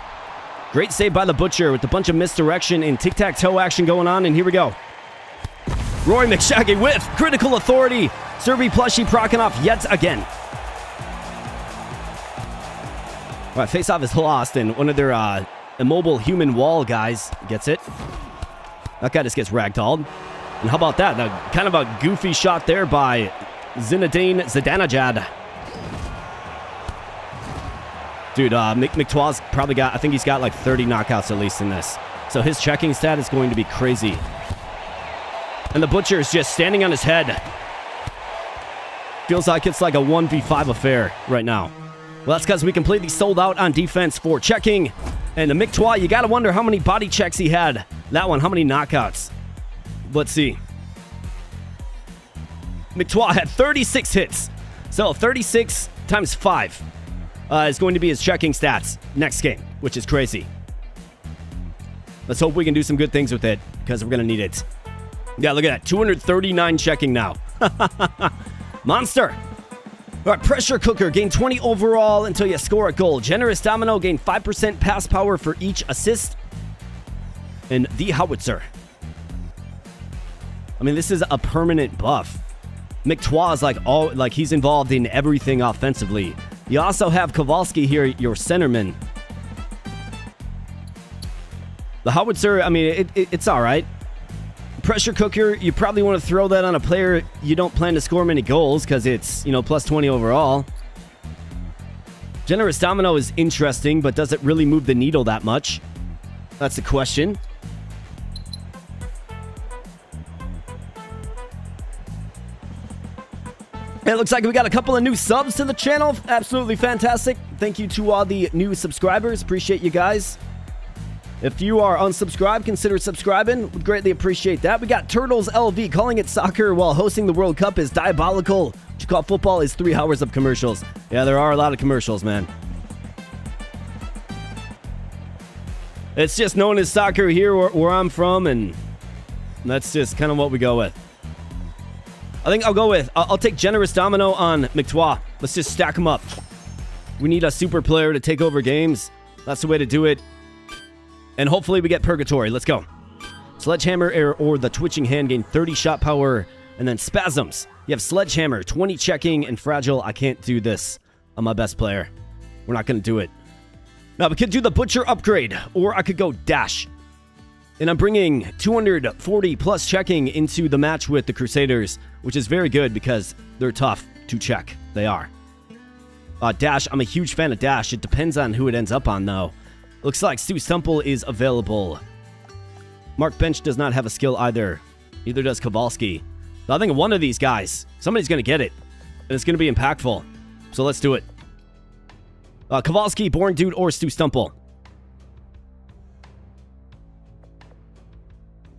Speaker 1: Great save by the Butcher with a bunch of misdirection and tic-tac-toe action going on. And here we go. Rory McShaggy with critical authority. Serby Plushie procking off yet again. All right, face-off is lost, and one of their immobile human wall guys gets it. That guy just gets ragdolled. And how about that? Kind of a goofy shot there by Zinedine Zidanejad. Dude, McTois probably got, I think he's got like 30 knockouts at least in this. So his checking stat is going to be crazy. And the Butcher is just standing on his head. Feels like it's like a 1v5 affair right now. Well, that's because we completely sold out on defense for checking. And the McTois, you got to wonder how many body checks he had. That one, how many knockouts? Let's see. McTois had 36 hits. So 36 times 5 is going to be his checking stats next game, which is crazy. Let's hope we can do some good things with it, because we're going to need it. Yeah, look at that. 239 checking now. Monster. All right, Pressure Cooker, gain 20 overall until you score a goal. Generous Domino, gain 5% pass power for each assist. And the Howitzer. I mean, this is a permanent buff. McTois is like he's involved in everything offensively. You also have Kowalski here, your centerman. The Howitzer, I mean, it's all right. Pressure Cooker, you probably want to throw that on a player you don't plan to score many goals because it's, plus 20 overall. Generous Domino is interesting, but does it really move the needle that much? That's the question. It looks like we got a couple of new subs to the channel. Absolutely fantastic. Thank you to all the new subscribers. Appreciate you guys. If you are unsubscribed, consider subscribing. Would greatly appreciate that. We got Turtles LV. Calling it soccer while hosting the World Cup is diabolical. What you call football is 3 hours of commercials. Yeah, there are a lot of commercials, man. It's just known as soccer here where I'm from, and that's just kind of what we go with. I think I'll take Generous Domino on McTois. Let's just stack them up. We need a super player to take over games. That's the way to do it. And hopefully we get Purgatory. Let's go. Sledgehammer or the Twitching Hand gain 30 shot power. And then Spasms. You have Sledgehammer, 20 checking, and Fragile. I can't do this. I'm my best player. We're not going to do it. Now, we could do the Butcher upgrade. Or I could go Dash. And I'm bringing 240 plus checking into the match with the Crusaders, which is very good because they're tough to check. They are. Dash, I'm a huge fan of Dash. It depends on who it ends up on, though. Looks like Stu Stumple is available. Mark Bench does not have a skill either. Neither does Kowalski. But I think one of these guys, somebody's going to get it. And it's going to be impactful. So let's do it. Kowalski, Born Dude, or Stu Stumple.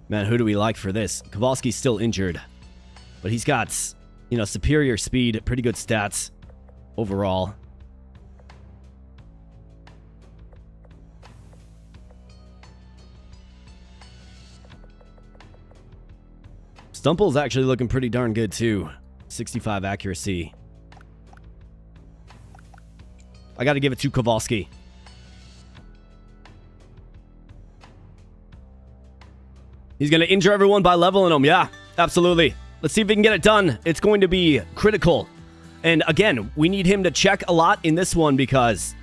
Speaker 1: Man, who do we like for this? Kowalski's still injured. But he's got, superior speed, pretty good stats overall. Stumple's actually looking pretty darn good, too. 65 accuracy. I got to give it to Kowalski. He's going to injure everyone by leveling them. Yeah, absolutely. Let's see if we can get it done. It's going to be critical. And again, we need him to check a lot in this one because,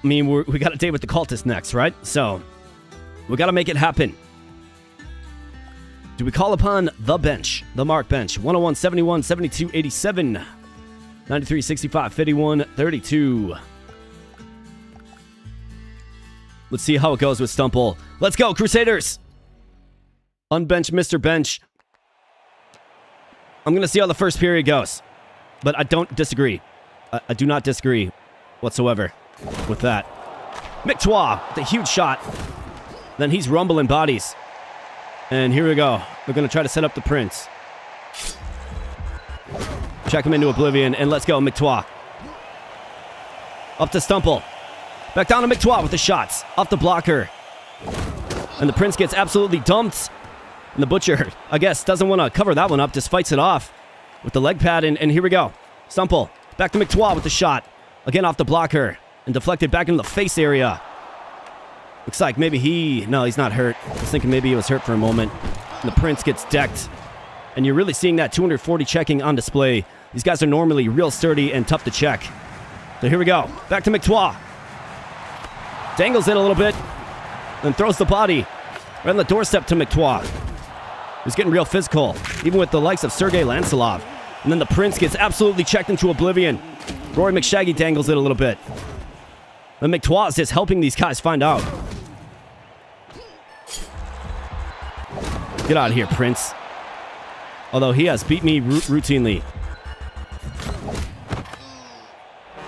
Speaker 1: I mean, we got a date with the cultist next, right? So, we got to make it happen. Do we call upon the bench? The mark bench. 101, 71, 72, 87, 93, 65, 51, 32. Let's see how it goes with Stumple. Let's go, Crusaders! Unbench Mr. Bench. I'm going to see how the first period goes. But I don't disagree. I do not disagree whatsoever with that. Mictois with a huge shot. Then he's rumbling bodies. And here we go. We're going to try to set up the Prince. Check him into oblivion. And let's go, Mictois. Up to Stumple. Back down to Mictois with the shots. Off the blocker. And the Prince gets absolutely dumped. And the Butcher, I guess, doesn't want to cover that one up. Just fights it off with the leg pad. And here we go. Stumple. Back to Mictois with the shot. Again off the blocker. And deflected back into the face area. Looks like maybe no, he's not hurt. I was thinking maybe he was hurt for a moment. And the Prince gets decked. And you're really seeing that 240 checking on display. These guys are normally real sturdy and tough to check. So here we go. Back to Mictois. Dangles it a little bit. Then throws the body right on the doorstep to Mictois. He's getting real physical. Even with the likes of Sergei Lancelov. And then the Prince gets absolutely checked into oblivion. Rory McShaggy dangles it a little bit. Then Mictois is just helping these guys find out. Get out of here, Prince. Although he has beat me routinely.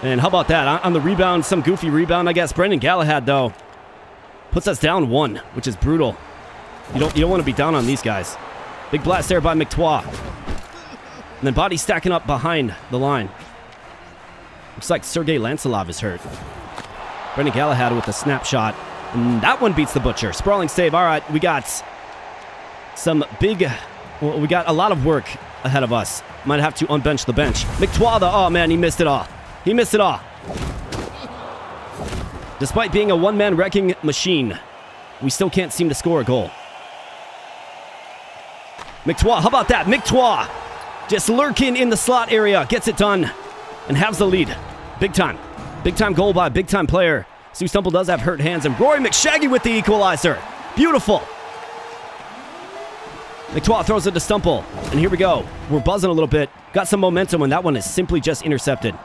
Speaker 1: And how about that? On the rebound, some goofy rebound, I guess. Brendan Galahad, though, puts us down 1, which is brutal. You don't want to be down on these guys. Big blast there by Mictois. And then body stacking up behind the line. Looks like Sergei Lancelov is hurt. Brendan Galahad with a snapshot. And that one beats the Butcher. Sprawling save. All right, we got some big... Well, we got a lot of work ahead of us. Might have to unbench the bench. Mictois, oh man, he missed it all. He missed it all. Despite being a one-man wrecking machine, we still can't seem to score a goal. Mictois, how about that? Mictois just lurking in the slot area. Gets it done and has the lead. Big time. Big time goal by a big time player. Stu Stumple does have hurt hands. And Rory McShaggy with the equalizer. Beautiful. Mictois throws it to Stumple. And here we go. We're buzzing a little bit. Got some momentum, and that one is simply just intercepted.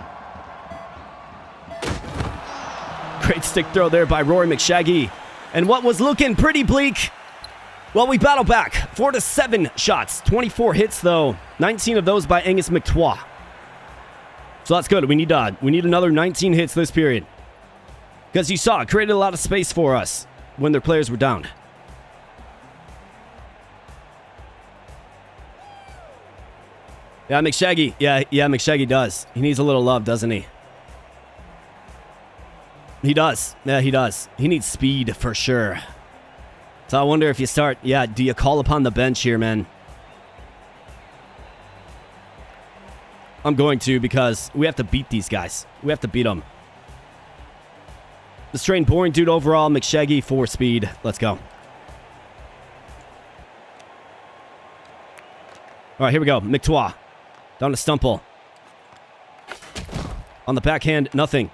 Speaker 1: Great stick throw there by Rory McShaggy. And what was looking pretty bleak, well, we battle back. 4 to 7 shots. 24 hits, though. 19 of those by Angus Mictois. So that's good. We need another 19 hits this period. Because you saw, it created a lot of space for us when their players were down. Yeah, McShaggy. Yeah, McShaggy does. He needs a little love, doesn't he? He does. Yeah, he does. He needs speed for sure. So I wonder if you start... Yeah, do you call upon the bench here, man? I'm going to, because we have to beat these guys. We have to beat them. The strained, boring dude overall. McShaggy for speed. Let's go. All right, here we go. Mictois. Down to Stumple. On the backhand, nothing.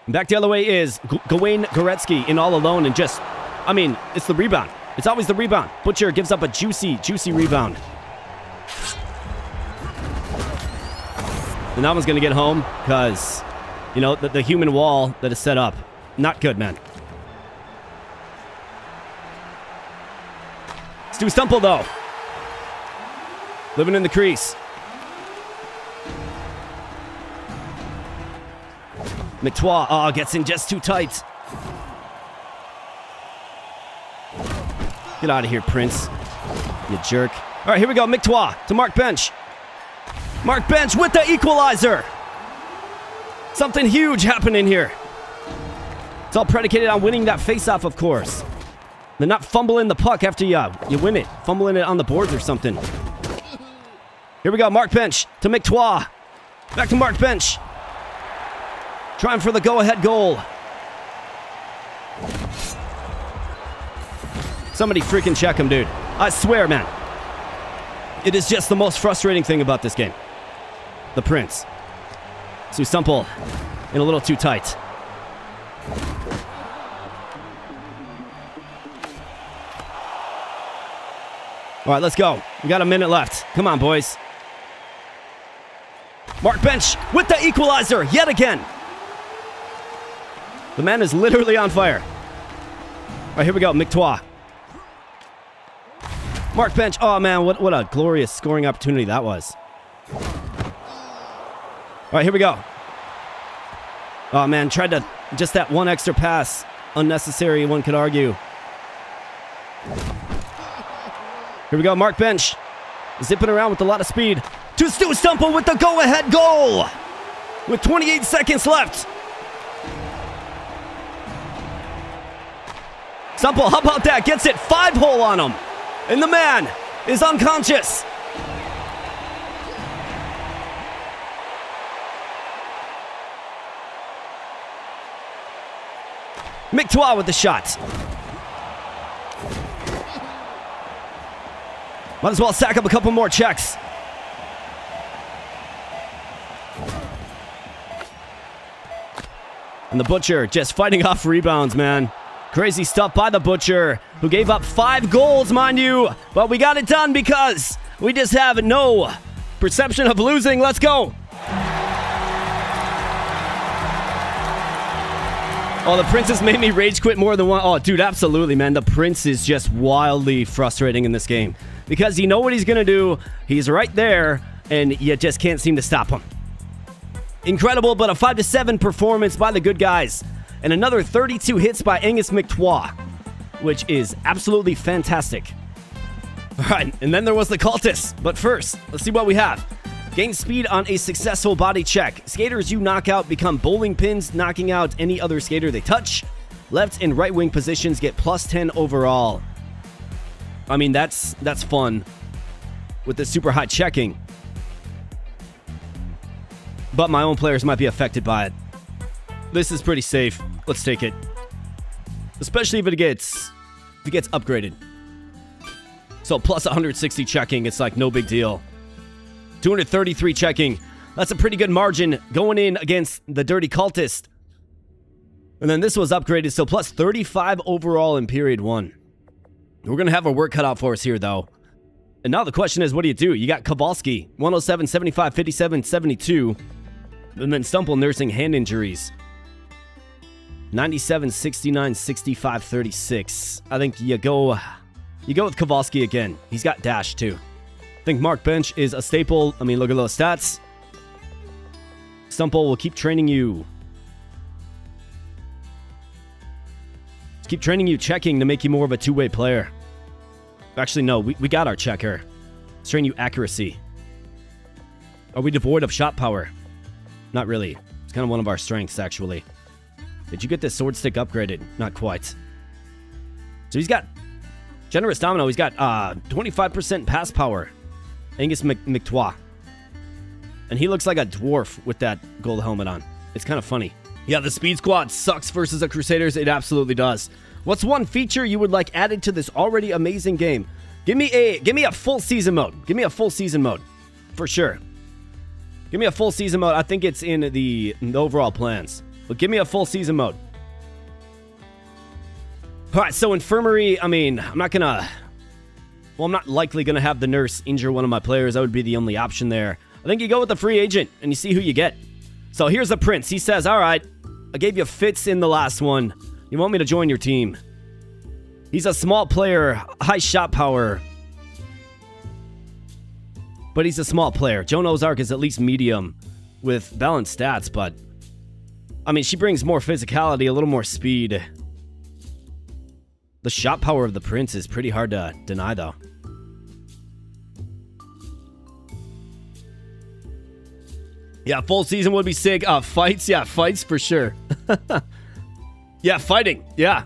Speaker 1: And back the other way is Gawain Goretzky in all alone and just... I mean, it's the rebound. It's always the rebound. Butcher gives up a juicy, juicy rebound. And that one's going to get home because, you know, the human wall that is set up. Not good, man. Stu Stumple, though. Living in the crease. Mictois, gets in just too tight. Get out of here, Prince. You jerk. All right, here we go. Mictois to Mark Bench. Mark Bench with the equalizer. Something huge happening here. It's all predicated on winning that face-off, of course. They're not fumbling the puck after you win it. Fumbling it on the boards or something. Here we go. Mark Bench to Mictois. Back to Mark Bench. Trying for the go-ahead goal. Somebody freaking check him, dude. I swear, man. It is just the most frustrating thing about this game. the prince. So Stumple in a little too tight. All right, let's go. We got a minute left. Come on, boys. Mark Bench with the equalizer yet again. The man is literally on fire. All right, here we go. McTwa. Mark Bench. Oh, man, what a glorious scoring opportunity that was. All right, here we go. Oh, man, tried to... Just that one extra pass. Unnecessary, one could argue. Here we go, Mark Bench. Zipping around with a lot of speed. To Stu Stumple with the go-ahead goal. With 28 seconds left. Stumple, how about that? Gets it 5-hole on him. And the man is unconscious. McTwa with the shot. Might as well stack up a couple more checks. And the Butcher just fighting off rebounds, man. Crazy stuff by the Butcher, who gave up 5 goals, mind you. But we got it done because we just have no perception of losing. Let's go. Oh, the Prince has made me rage quit more than one. Oh, dude, absolutely, man. The Prince is just wildly frustrating in this game. Because you know what he's going to do. He's right there, and you just can't seem to stop him. Incredible, but a 5-7 performance by the good guys. And another 32 hits by Angus McTwa, which is absolutely fantastic. All right, and then there was the Cultists. But first, let's see what we have. Gain speed on a successful body check. Skaters you knock out become bowling pins, knocking out any other skater they touch. Left and right wing positions get plus 10 overall. I mean, that's fun with the super high checking. But my own players might be affected by it. This is pretty safe. Let's take it. Especially if it gets upgraded. So plus 160 checking, it's like no big deal. 233 checking. That's a pretty good margin going in against the Dirty Cultist. And then this was upgraded, so plus 35 overall in period 1. We're going to have our work cut out for us here, though. And now the question is, what do? You got Kowalski, 107, 75, 57, 72. And then Stumple nursing hand injuries. 97, 69, 65, 36. I think you go with Kowalski again. He's got dash, too. I think Mark Bench is a staple. I mean, look at those stats. Stumple will keep training you. Let's keep training you checking to make you more of a two-way player. Actually, no, we got our checker. Let's train you accuracy. Are we devoid of shot power? Not really. It's kind of one of our strengths, actually. Did you get this sword stick upgraded? Not quite. So he's got generous domino. He's got 25% pass power. Angus McTwa. And he looks like a dwarf with that gold helmet on. It's kind of funny. Yeah, the speed squad sucks versus the Crusaders. It absolutely does. What's one feature you would like added to this already amazing game? Give me a full season mode. Give me a full season mode. For sure. Give me a full season mode. I think it's in the overall plans. But give me a full season mode. Alright, so infirmary, I mean, I'm not likely gonna have the nurse injure one of my players. That would be the only option there. I think you go with the free agent and you see who you get. So here's the Prince. He says, alright, I gave you fits in the last one. You want me to join your team? He's a small player, high shot power. But he's a small player. Joan Ozark is at least medium with balanced stats, but I mean, she brings more physicality, a little more speed. The shot power of the Prince is pretty hard to deny, though. Yeah, full season would be sick. Fights? Yeah, fights for sure. Yeah, fighting. Yeah.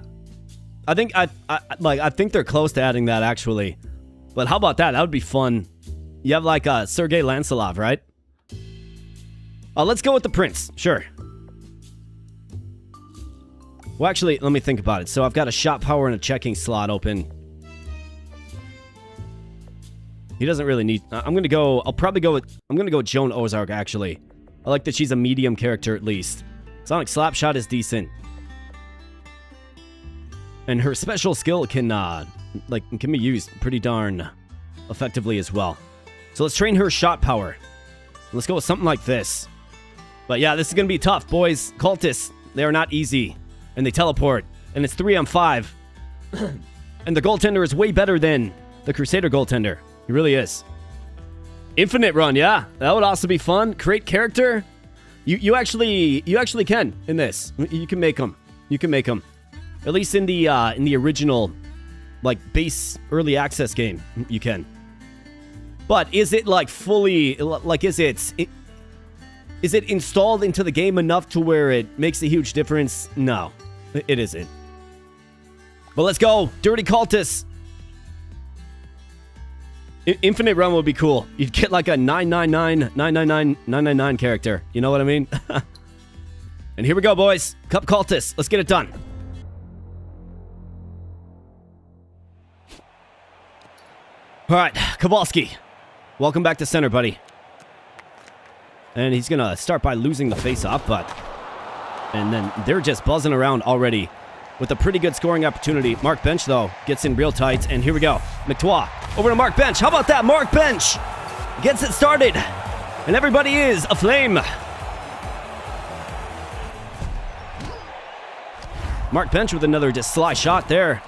Speaker 1: I think they're close to adding that, actually. But how about that? That would be fun. You have like Sergei Lancelov, right? Let's go with the Prince. Sure. Well, actually, let me think about it. So I've got a shot power and a checking slot open. He doesn't really need... I'm going to go... I'm going to go with Joan Ozark, actually. I like that she's a medium character, at least. Sonic Slapshot is decent. And her special skill can be used pretty darn effectively as well. So let's train her shot power. Let's go with something like this. But yeah, this is going to be tough, boys. Cultists, they are not easy. And they teleport. And it's 3-on-5. And the goaltender is way better than the Crusader goaltender. He really is. Infinite run, yeah. That would also be fun. Create character. You actually can in this. You can make them. You can make them. At least in the original, like, base early access game, you can. But is it like fully, like, is it installed into the game enough to where it makes a huge difference? No, it isn't. But let's go, Dirty Cultists. Infinite run would be cool. You'd get like a 999, 999, 999 character. You know what I mean? And here we go, boys. Cup Cultists. Let's get it done. All right, Kowalski. Welcome back to center, buddy. And he's going to start by losing the face-off, but... And then they're just buzzing around already with a pretty good scoring opportunity. Mark Bench, though, gets in real tight, and here we go. McTwa over to Mark Bench. How about that? Mark Bench gets it started, and everybody is aflame. Mark Bench with another just sly shot there.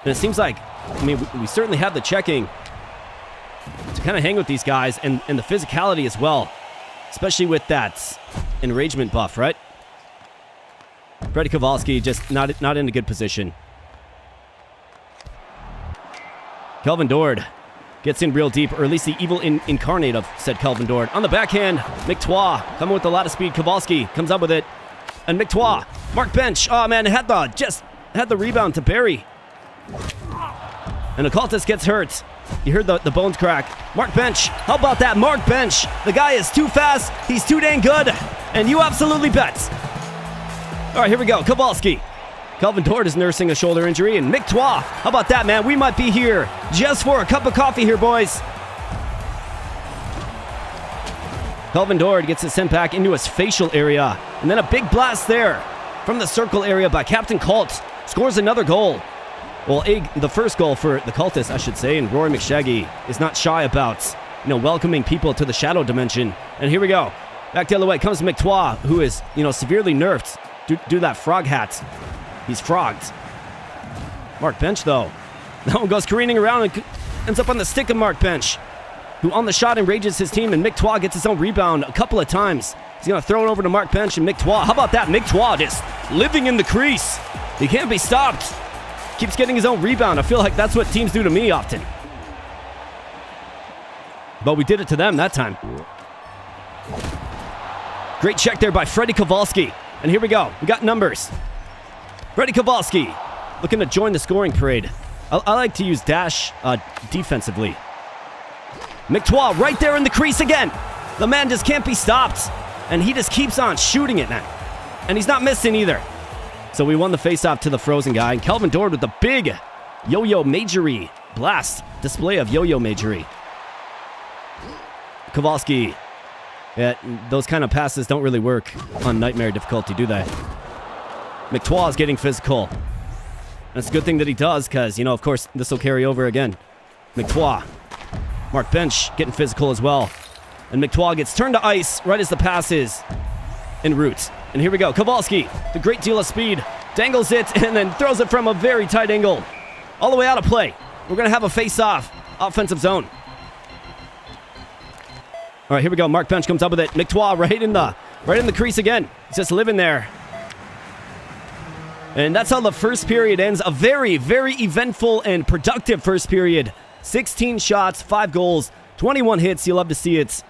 Speaker 1: And it seems like, I mean, we certainly have the checking to kind of hang with these guys, and the physicality as well, especially with that enragement buff, right? Freddie Kowalski just not in a good position. Kelvin Dord gets in real deep, or at least the evil incarnate of said Kelvin Dord. On the backhand, McTwa coming with a lot of speed. Kowalski comes up with it, and McTwa, Mark Bench, oh man, had the rebound to bury. And the cultist gets hurt. You heard the bones crack. Mark Bench, how about that? Mark Bench, the guy is too fast, he's too dang good, and you absolutely bet. All right, here we go, Kowalski. Kelvin Dord is nursing a shoulder injury, and McTwa, how about that, man? We might be here just for a cup of coffee here, boys. Kelvin Dord gets it sent back into his facial area, and then a big blast there from the circle area by Captain Colt. Scores another goal. Well, the first goal for the Cultists, I should say, and Rory McShaggy is not shy about, welcoming people to the shadow dimension. And here we go. Back the other way comes McTwa, who is, severely nerfed due to that frog hat. He's frogged. Mark Bench, though. That one goes careening around and ends up on the stick of Mark Bench, who on the shot enrages his team, and McTwa gets his own rebound a couple of times. He's going to throw it over to Mark Bench, and McTwa, how about that? McTwa just living in the crease. He can't be stopped. Keeps getting his own rebound. I feel like that's what teams do to me often. But we did it to them that time. Great check there by Freddie Kowalski. And here we go. We got numbers. Freddie Kowalski looking to join the scoring parade. I like to use dash defensively. McTwa right there in the crease again. The man just can't be stopped. And he just keeps on shooting it now. And he's not missing either. So we won the face-off to the frozen guy. And Kelvin Dord with the big yo-yo majory blast display of yo-yo majory. Kowalski. Yeah, those kind of passes don't really work on Nightmare difficulty, do they? McTwa is getting physical. That's a good thing that he does, because, of course, this will carry over again. McTwa. Mark Bench getting physical as well. And McTwa gets turned to ice right as the pass is en route. And here we go. Kowalski, the great deal of speed, dangles it and then throws it from a very tight angle. All the way out of play. We're going to have a face-off offensive zone. All right, here we go. Mark Bench comes up with it. McTwa right in the crease again. He's just living there. And that's how the first period ends. A very, very eventful and productive first period. 16 shots, 5 goals, 21 hits. You'll love to see it.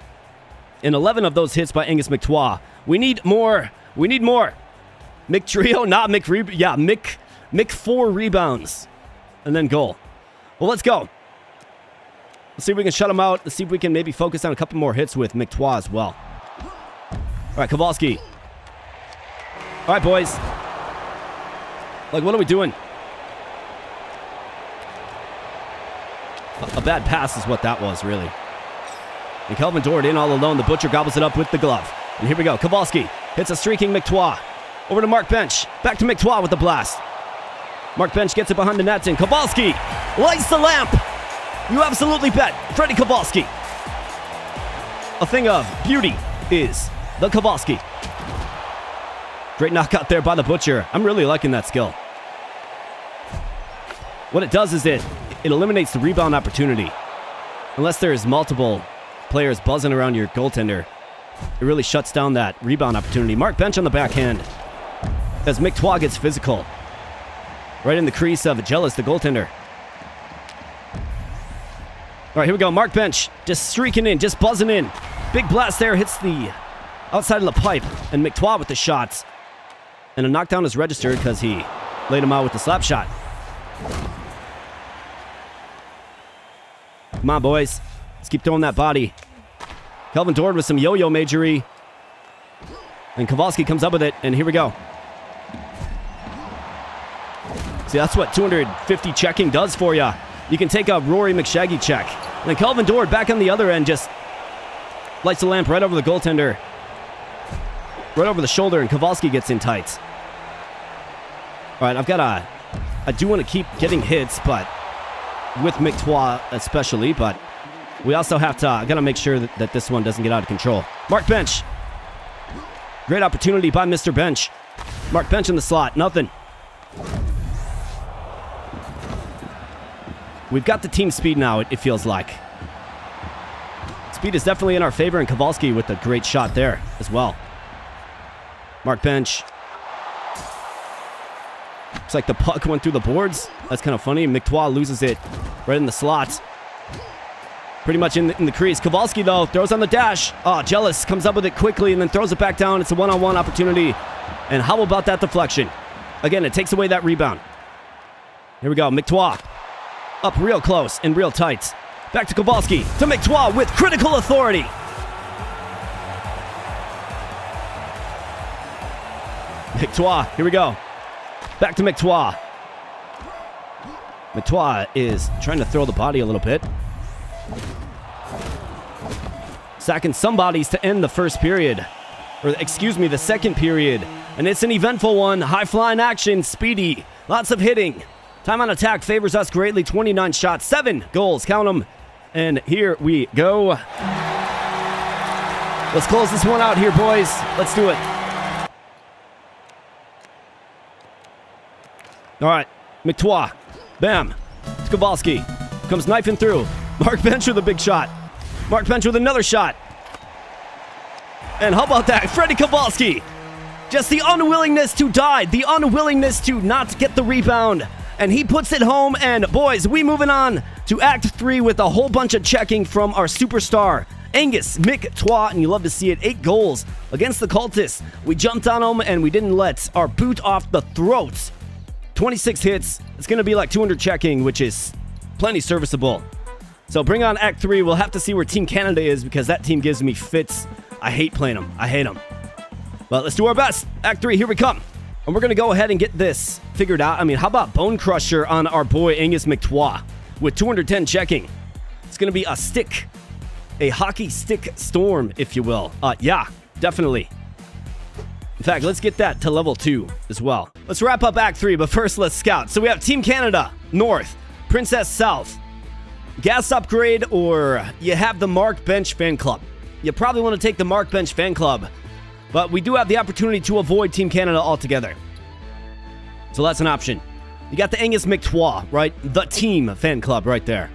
Speaker 1: And 11 of those hits by Angus McTwa. We need more. We need more. Mick Trio, not Mick. Yeah, Mick 4 rebounds. And then goal. Well, let's go. Let's see if we can shut him out. Let's see if we can maybe focus on a couple more hits with McTwa as well. All right, Kowalski. All right, boys. Like, what are we doing? A bad pass is what that was, really. And Kelvin Dord in all alone. The Butcher gobbles it up with the glove. And here we go. Kowalski hits a streaking McTois. Over to Mark Bench. Back to McTois with the blast. Mark Bench gets it behind the net, and Kowalski lights the lamp. You absolutely bet. Freddie Kowalski. A thing of beauty is the Kowalski. Great knockout there by the Butcher. I'm really liking that skill. What it does is it eliminates the rebound opportunity. Unless there's multiple players buzzing around your goaltender, it really shuts down that rebound opportunity. Mark Bench on the backhand as McTois gets physical. Right in the crease of Jealous, the goaltender. All right, here we go. Mark Bench just streaking in, just buzzing in. Big blast there, hits the outside of the pipe. And McTois with the shots. And a knockdown is registered because he laid him out with the slap shot. Come on, boys. Let's keep throwing that body. Kelvin Dord with some yo-yo majory. And Kowalski comes up with it, and here we go. See, that's what 250 checking does for you. You can take a Rory McShaggy check. And then Kelvin Dord back on the other end just lights the lamp right over the goaltender. Right over the shoulder, and Kowalski gets in tight. All right, I do want to keep getting hits, but with McTois especially, but we also have to, I got to make sure that this one doesn't get out of control. Mark Bench. Great opportunity by Mr. Bench. Mark Bench in the slot. Nothing. We've got the team speed now, it feels like. Speed is definitely in our favor, and Kowalski with a great shot there as well. Mark Bench. Looks like the puck went through the boards. That's kind of funny. McTois loses it right in the slot. Pretty much in the crease. Kowalski, though, throws on the dash. Jealous comes up with it quickly and then throws it back down. It's a one-on-one opportunity. And how about that deflection? Again, it takes away that rebound. Here we go. McTois up real close and real tight. Back to Kowalski. To McTois with critical authority. McTois. Here we go. Back to McTois. McTois is trying to throw the body a little bit. Sacking some bodies to end the first period. Or, excuse me, the second period. And it's an eventful one. High-flying action. Speedy. Lots of hitting. Time on attack favors us greatly. 29 shots. 7 goals. Count them. And here we go. Let's close this one out here, boys. Let's do it. All right. McTois. Bam. It's Kowalski. Comes knifing through. Mark Bench with a big shot. Mark Bench with another shot. And how about that? Freddie Kowalski. Just the unwillingness to die. The unwillingness to not get the rebound. And he puts it home. And boys, we moving on to Act 3 with a whole bunch of checking from our superstar, Angus McTois. And you love to see it. 8 goals against the Cultists. We jumped on them and we didn't let our boot off the throats. 26 hits. It's going to be like 200 checking, which is plenty serviceable. So bring on Act 3. We'll have to see where Team Canada is because that team gives me fits. I hate playing them. I hate them. But let's do our best. Act 3, here we come. And we're going to go ahead and get this figured out. I mean, how about Bone Crusher on our boy Angus McTois with 210 checking? It's going to be a stick. A hockey stick storm, if you will. Yeah, definitely. In fact, let's get that to level 2 as well. Let's wrap up Act 3, but first let's scout. So we have Team Canada, North, Princess South, Gas Upgrade, or you have the Mark Bench Fan Club. You probably want to take the Mark Bench Fan Club, but we do have the opportunity to avoid Team Canada altogether. So that's an option. You got the Angus McTois, right? The team fan club right there.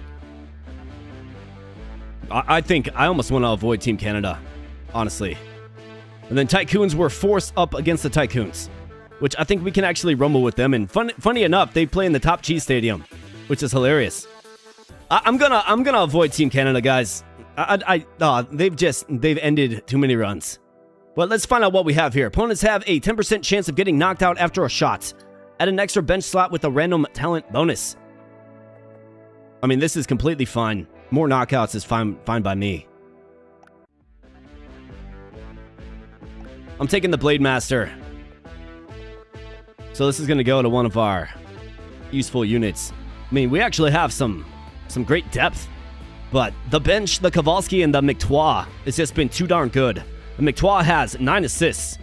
Speaker 1: I think I almost want to avoid Team Canada, honestly. And then Tycoons were forced up against the Tycoons, which I think we can actually rumble with them. And funny enough, they play in the Top Cheese Stadium, which is hilarious. I'm gonna avoid Team Canada, guys. They've ended too many runs. But let's find out what we have here. Opponents have a 10% chance of getting knocked out after a shot. Add an extra bench slot with a random talent bonus. I mean, this is completely fine. More knockouts is fine by me. I'm taking the Blade Master. So this is going to go to one of our useful units. I mean, we actually have some great depth But the bench, the Kowalski, and the McTois has just been too darn good. And McTois has 9 assists.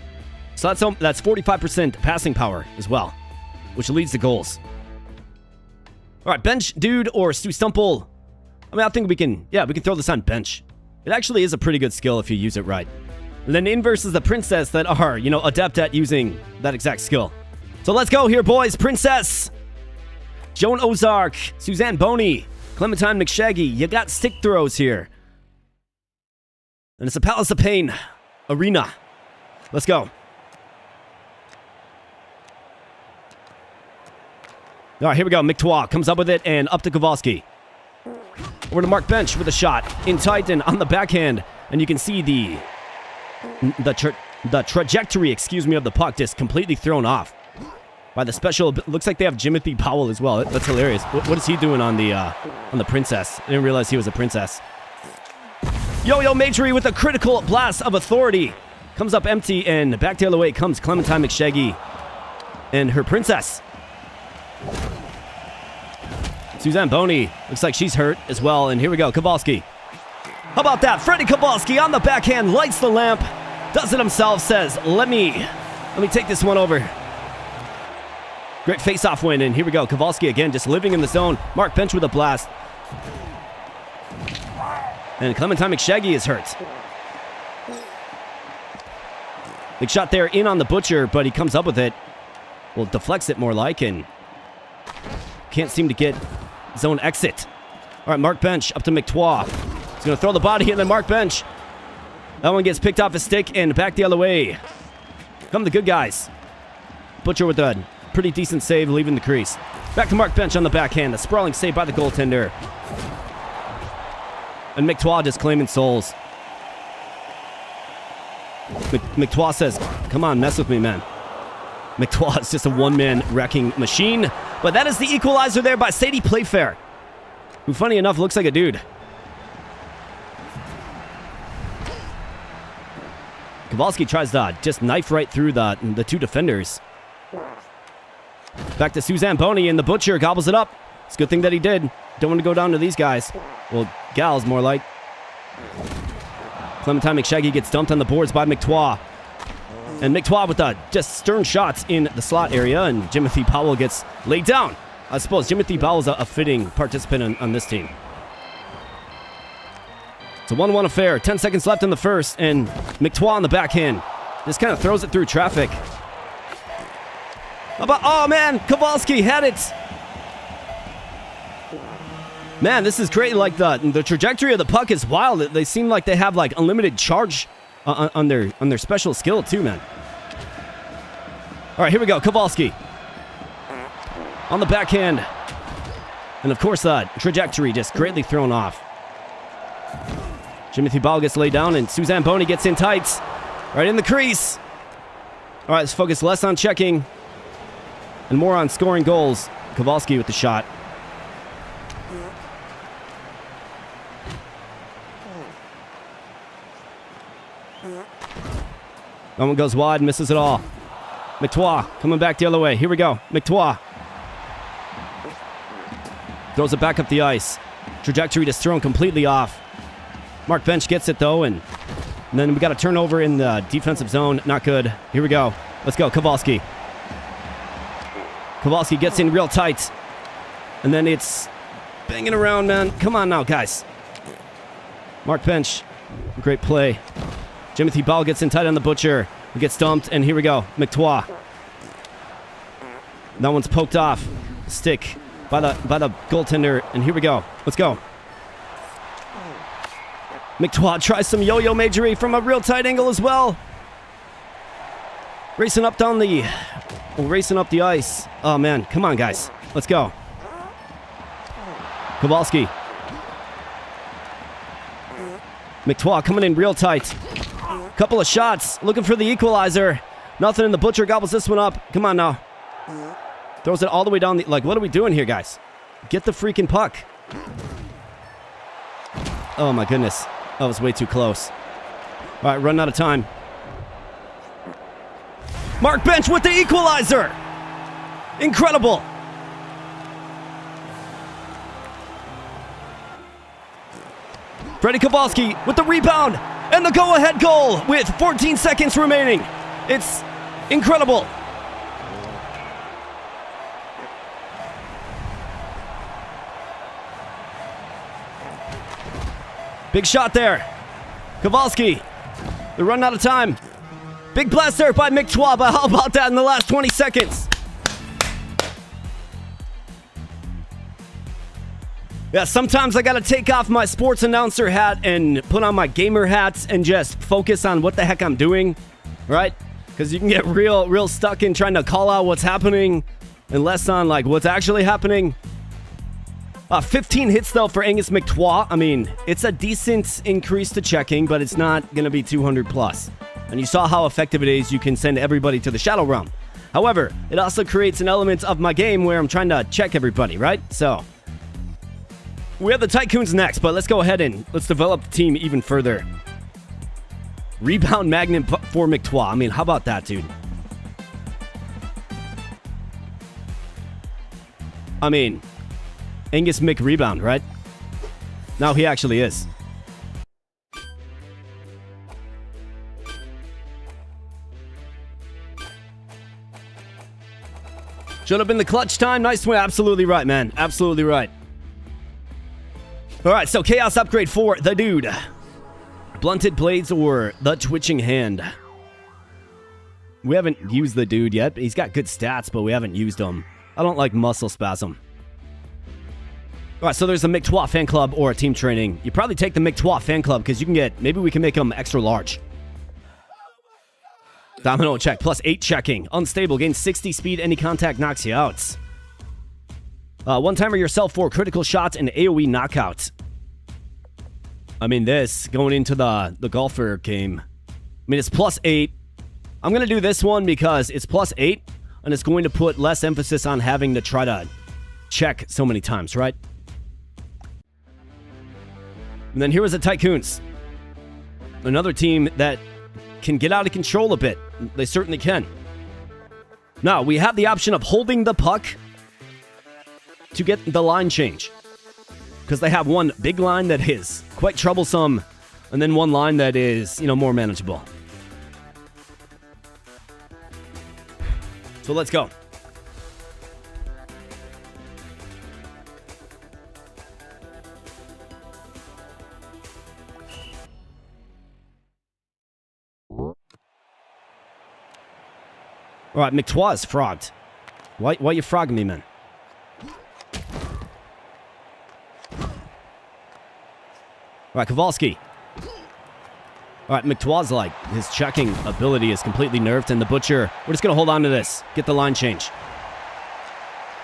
Speaker 1: So that's 45% passing power as well, which leads to goals. All right, bench dude or Stu Stumple. I mean, I think we can throw this on bench. It actually is a pretty good skill if you use it right. And then in versus the Princess that are, adept at using that exact skill. So let's go here, boys. Princess. Joan Ozark. Suzanne Boney. Clementine McShaggy. You got stick throws here. And it's a Palace of Pain arena. Let's go. All right, here we go. McTois comes up with it and up to Kowalski. Over to Mark Bench with a shot in tight and on the backhand. And you can see the trajectory, of the puck just completely thrown off by the special. Looks like they have Jimothy Powell as well. That's hilarious. What is he doing on the Princess? I didn't realize he was a princess. Yo-Yo Majory with a critical blast of authority. Comes up empty and back the other way comes Clementine McShaggy and her Princess. Suzanne Boney looks like she's hurt as well. And here we go, Kowalski. How about that? Freddie Kowalski on the backhand, lights the lamp, does it himself, says, let me take this one over. Great face-off win, and here we go. Kowalski again, just living in the zone. Mark Bench with a blast. And Clementine McShaggy is hurt. Big shot there in on the Butcher, but he comes up with it. Well, deflects it more like, and can't seem to get zone exit. All right, Mark Bench up to McTois. He's going to throw the body, and then Mark Bench. That one gets picked off his stick and back the other way. Come the good guys. Butcher with a pretty decent save, leaving the crease. Back to Mark Bench on the backhand. A sprawling save by the goaltender. And McTois just claiming souls. McTois says, come on, mess with me, man. McTois is just a one-man wrecking machine. But that is the equalizer there by Sadie Playfair, who, funny enough, looks like a dude. Kowalski tries to just knife right through the two defenders. Back to Suzanne Boney, and the Butcher gobbles it up. It's a good thing that he did. Don't want to go down to these guys. Well, gals, more like. Clementine McShaggy gets dumped on the boards by McTois. And McTois with just stern shots in the slot area, and Jimothy Powell gets laid down. I suppose Jimothy Powell is a fitting participant on this team. It's a 1-1 affair. 10 seconds left in the first, and McTois on the backhand just kind of throws it through traffic. Oh, man, Kowalski had it. Man, this is great. Like, the trajectory of the puck is wild. They seem like they have, like, unlimited charge on their special skill, too, man. All right, here we go. Kowalski on the backhand. And, of course, the trajectory just greatly thrown off. Jimothy Ball gets laid down, and Suzanne Boney gets in tight. Right in the crease. All right, let's focus less on checking and more on scoring goals. Kowalski with the shot. That one goes wide, misses it all. McTois coming back the other way. Here we go. McTois throws it back up the ice. Trajectory just thrown completely off. Mark Bench gets it, though, and then we got a turnover in the defensive zone. Not good. Here we go. Let's go, Kowalski. Kowalski gets in real tight. And then it's banging around, man. Come on now, guys. Mark Bench. Great play. Jimothy Ball gets in tight on the Butcher. He gets dumped, and here we go. McTois. That one's poked off. Stick by the goaltender, and here we go. Let's go. McTois tries some yo-yo majory from a real tight angle as well. Racing up the ice. Oh, man. Come on, guys. Let's go. Kowalski. McTois coming in real tight. Couple of shots. Looking for the equalizer. Nothing, and the Butcher gobbles this one up. Come on now. Throws it all the way down. Like, what are we doing here, guys? Get the freaking puck. Oh, my goodness. That was way too close. All right, running out of time. Mark Bench with the equalizer. Freddie Kowalski with the rebound and the go-ahead goal with 14 seconds remaining. It's incredible. Big shot there. Kowalski. They're running out of time. Big blast there by McTwa, but how about that in the last 20 seconds? Yeah, sometimes I gotta take off my sports announcer hat and put on my gamer hats and just focus on what the heck I'm doing, right? Because you can get real stuck in trying to call out what's happening and less on like what's actually happening. 15 hits though for Angus McTwa. I mean, it's a decent increase to checking, but it's not gonna be 200 plus. And you saw how effective it is. You can send everybody to the Shadow Realm. However, it also creates an element of my game where I'm trying to check everybody, right? So we have the Tycoons next, but let's go ahead and let's develop the team even further. Rebound magnet for McTwa. I mean, how about that, dude? I mean, Angus McRebound, right? Now he actually is. Should have been the clutch time. Nice win. Absolutely right, man. Absolutely right. All right, so Chaos upgrade for the dude. Blunted blades or the twitching hand. We haven't used the dude yet. He's got good stats, but we haven't used him. I don't like muscle spasm. All right, so there's a McTwa fan club or a team training. You probably take the McTwa fan club because you can get, maybe we can make him extra large. Domino check, +8 checking. Unstable, gains 60 speed, any contact knocks you out. One-timer yourself for critical shots and AoE knockouts. I mean, this, going into the golfer game. I mean, it's +8. I'm going to do this one because it's +8, and it's going to put less emphasis on having to try to check so many times, right? And then here was the Tycoons. Another team that can get out of control a bit. They certainly can. Now, we have the option of holding the puck to get the line change. Because they have one big line that is quite troublesome, and then one line that is, more manageable. So let's go. All right, McTwa is frogged. Why you frogging me, man? All right, Kowalski. All right, McTwa's like, his checking ability is completely nerfed, and the Butcher, we're just going to hold on to this. Get the line change.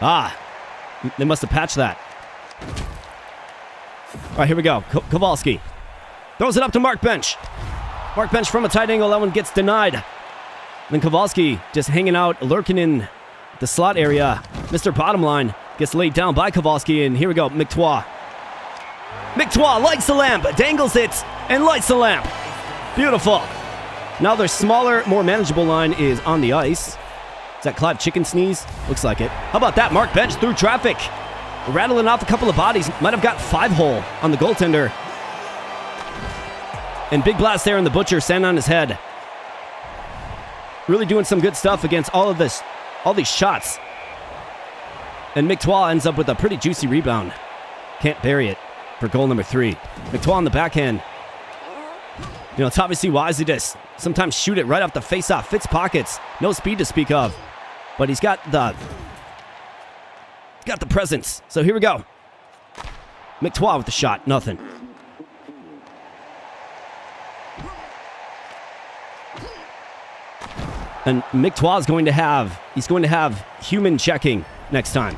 Speaker 1: They must have patched that. All right, here we go. Kowalski throws it up to Mark Bench. Mark Bench from a tight angle. That one gets denied. Then Kowalski just hanging out, lurking in the slot area. Mr. Bottom Line gets laid down by Kowalski, and here we go, McTwa. McTwa lights the lamp, dangles it, and lights the lamp. Beautiful. Now their smaller, more manageable line is on the ice. Is that Clive Chicken Sneeze? Looks like it. How about that? Mark Bench through traffic. Rattling off a couple of bodies. Might have got 5-hole on the goaltender. And big blast there in the Butcher, standing on his head. Really doing some good stuff against all these shots. And McTwa ends up with a pretty juicy rebound. Can't bury it for goal number 3. McTwa on the backhand. It's obviously wise to just sometimes shoot it right off the face-off. Fits pockets. No speed to speak of. But he's got the presence. So here we go. McTwa with the shot. Nothing. And McTwa is going to have human checking next time.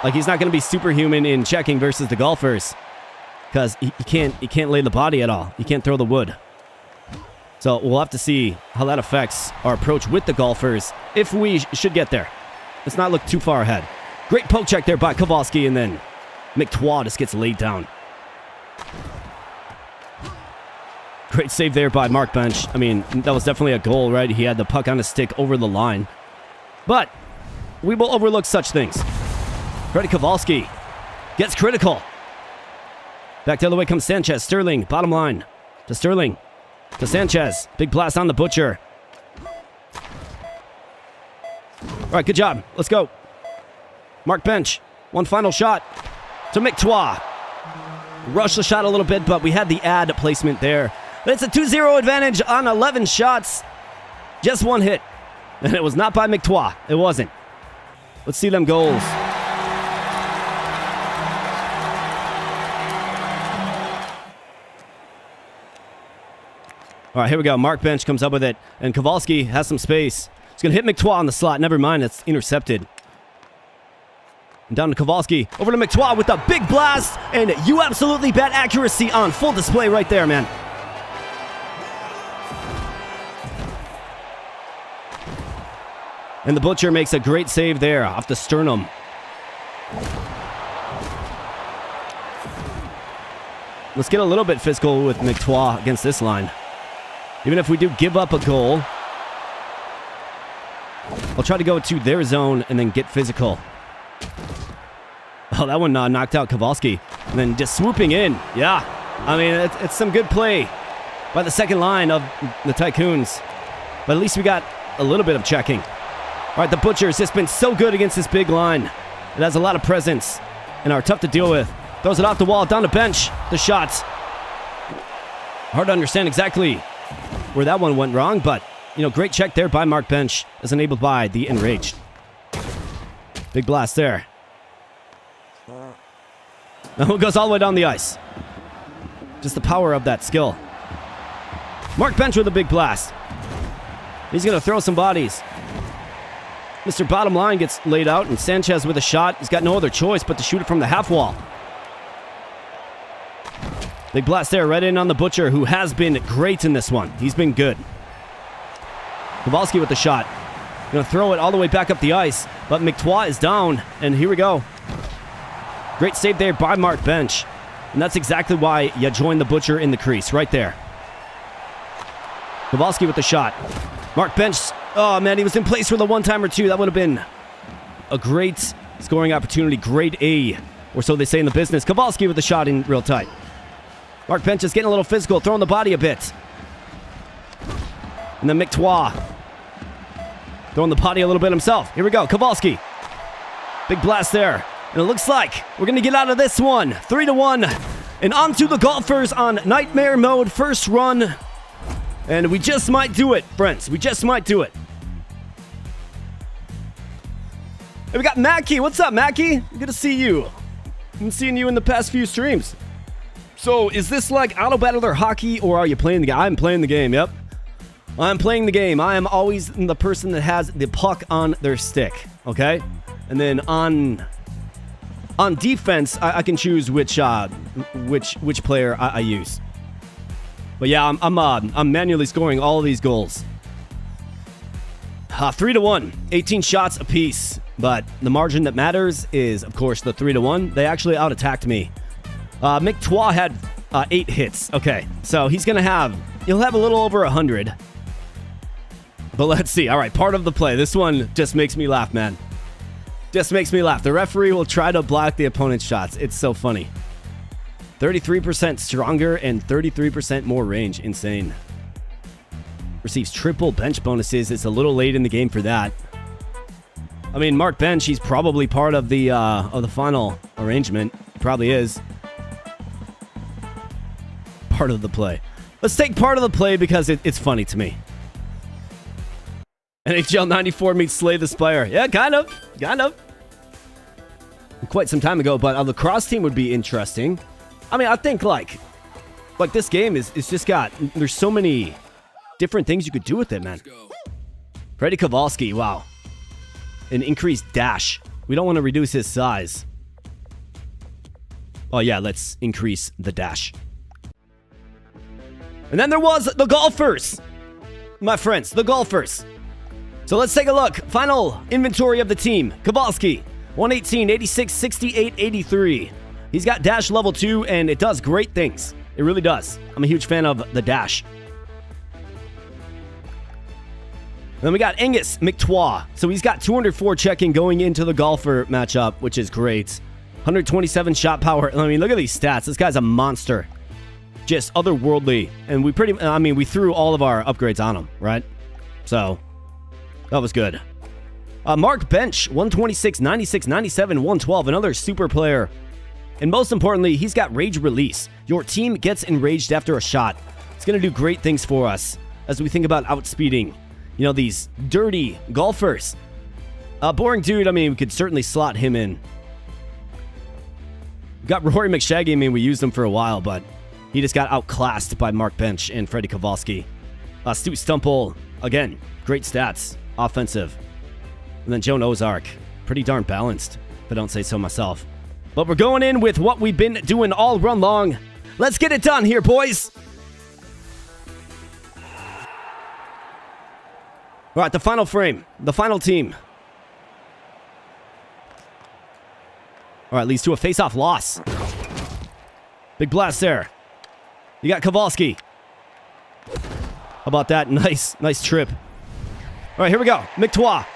Speaker 1: Like, he's not going to be superhuman in checking versus the golfers, because he can't lay the body at all. He can't throw the wood. So we'll have to see how that affects our approach with the golfers if we should get there. Let's not look too far ahead. Great poke check there by Kowalski, and then McTwa just gets laid down. Great save there by Mark Bench. I mean, that was definitely a goal, right? He had the puck on his stick over the line. But we will overlook such things. Freddie Kowalski gets critical. Back the other way comes Sanchez. Sterling, bottom line. To Sterling. To Sanchez. Big blast on the Butcher. All right, good job. Let's go. Mark Bench. One final shot to McTwa. Rushed the shot a little bit, but we had the ad placement there. It's a 2-0 advantage on 11 shots. Just one hit. And it was not by McTwa. It wasn't. Let's see them goals. All right, here we go. Mark Bench comes up with it, and Kowalski has some space. He's going to hit McTwa on the slot. Never mind, it's intercepted. And down to Kowalski. Over to McTwa with a big blast, and you absolutely bet accuracy on full display right there, man. And the Butcher makes a great save there off the sternum. Let's get a little bit physical with McTwa against this line. Even if we do give up a goal, I'll try to go to their zone and then get physical. Oh, that one knocked out Kowalski. And then just swooping in. Yeah, I mean, it's some good play by the second line of the Tycoons. But at least we got a little bit of checking. All right, the Butcher's just been so good against this big line. It has a lot of presence and are tough to deal with. Throws it off the wall, down to Bench. The shots. Hard to understand exactly where that one went wrong, but, you know, great check there by Mark Bench, as enabled by the Enraged. Big blast there. Now it goes all the way down the ice. Just the power of that skill. Mark Bench with a big blast. He's going to throw some bodies. Mr. Bottom Line gets laid out, and Sanchez with a shot. He's got no other choice but to shoot it from the half wall. Big blast there, right in on the Butcher, who has been great in this one. He's been good. Kowalski with the shot. Gonna throw it all the way back up the ice, but McTwa is down, and here we go. Great save there by Mark Bench. And that's exactly why you join the Butcher in the crease, right there. Kowalski with the shot. Mark Bench, oh man, he was in place for the one-timer too. That would have been a great scoring opportunity, grade A, or so they say in the business. Kowalski with the shot in real tight. Mark Bench is getting a little physical, throwing the body a bit. And then McTwa throwing the body a little bit himself. Here we go, Kowalski. Big blast there. And it looks like we're going to get out of this one. 3-1. And on to the Golfers on Nightmare Mode. First run. And we just might do it, friends. We just might do it. Hey, we got Mackie. What's up, Mackie? Good to see you. I've been seeing you in the past few streams. So, is this like Auto Battler hockey, or are you playing the game? I'm playing the game, yep. I'm playing the game. I am always the person that has the puck on their stick, okay? And then on defense, I can choose which player I use. But yeah, I'm manually scoring all of these goals. 3-1, 18 shots apiece. But the margin that matters is, of course, the 3-1. They actually out-attacked me. McTwa had 8 hits. Okay, so he'll have a little over 100. But let's see. All right, part of the play. This one just makes me laugh, man. Just makes me laugh. The referee will try to block the opponent's shots. It's so funny. 33% stronger and 33% more range. Insane. Receives triple bench bonuses. It's a little late in the game for that. I mean, Mark Bench, he's probably part of the final arrangement. He probably is. Part of the play. Let's take part of the play because it's funny to me. NHL 94 meets Slay the Spire. Yeah, kind of. Quite some time ago, but a lacrosse team would be interesting. I mean, I think like this game is just got, there's so many different things you could do with it, man. Freddie Kowalski, wow. An increased dash. We don't want to reduce his size. Oh yeah, let's increase the dash. And then there was the Golfers. My friends, the Golfers. So let's take a look. Final inventory of the team. Kowalski, 118, 86, 68, 83. He's got dash level 2, and it does great things. It really does. I'm a huge fan of the dash. Then we got Angus McTwa. So he's got 204 checking going into the Golfer matchup, which is great. 127 shot power. I mean, look at these stats. This guy's a monster. Just otherworldly. And we we threw all of our upgrades on him, right? So, that was good. Mark Bench, 126, 96, 97, 112. Another super player. And most importantly, he's got Rage Release. Your team gets enraged after a shot. It's going to do great things for us as we think about outspeeding, these dirty golfers. Boring dude, we could certainly slot him in. We got Rory McShaggy, we used him for a while, but he just got outclassed by Mark Bench and Freddie Kowalski. Stu Stumple, again, great stats, offensive. And then Joan Ozark, pretty darn balanced, if I don't say so myself. But we're going in with what we've been doing all run long. Let's get it done here, boys. All right, the final frame, the final team. All right, leads to a face-off loss. Big blast there. You got Kowalski. How about that? Nice trip. All right, here we go. McTois.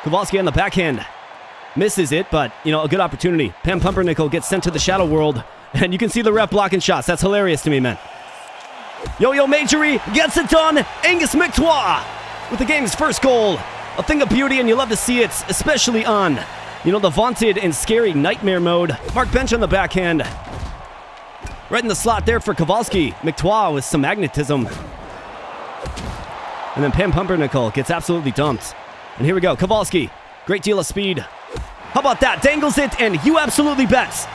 Speaker 1: Kowalski on the backhand. Misses it, but, a good opportunity. Pam Pumpernickel gets sent to the Shadow World, and you can see the ref blocking shots. That's hilarious to me, man. Yo-Yo Majory gets it done. Angus McTois with the game's first goal. A thing of beauty, and you love to see it, especially on, the vaunted and scary Nightmare mode. Mark Bench on the backhand. Right in the slot there for Kowalski. McTois with some magnetism. And then Pam Pumpernickel gets absolutely dumped. And here we go. Kowalski. Great deal of speed. How about that? Dangles it, and you absolutely bet.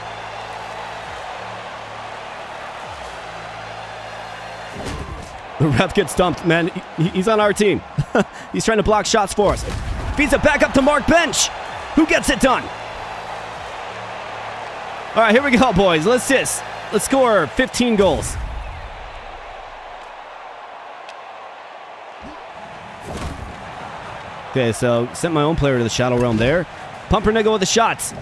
Speaker 1: The ref gets dumped, man. He's on our team. He's trying to block shots for us. Feeds it back up to Mark Bench. Who gets it done? All right, here we go, boys. Let's score 15 goals. Okay, so sent my own player to the Shadow Realm there. Pumpernickel with the shots.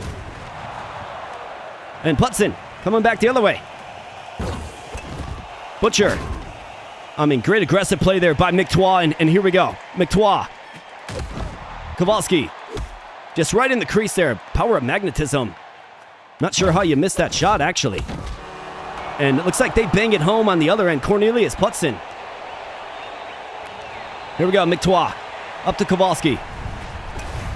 Speaker 1: And Putson coming back the other way. Butcher. Great aggressive play there by McTois, and here we go. McTois. Kowalski. Just right in the crease there. Power of magnetism. Not sure how you missed that shot, actually. And it looks like they bang it home on the other end. Cornelius Putson. Here we go, McTois. Up to Kowalski.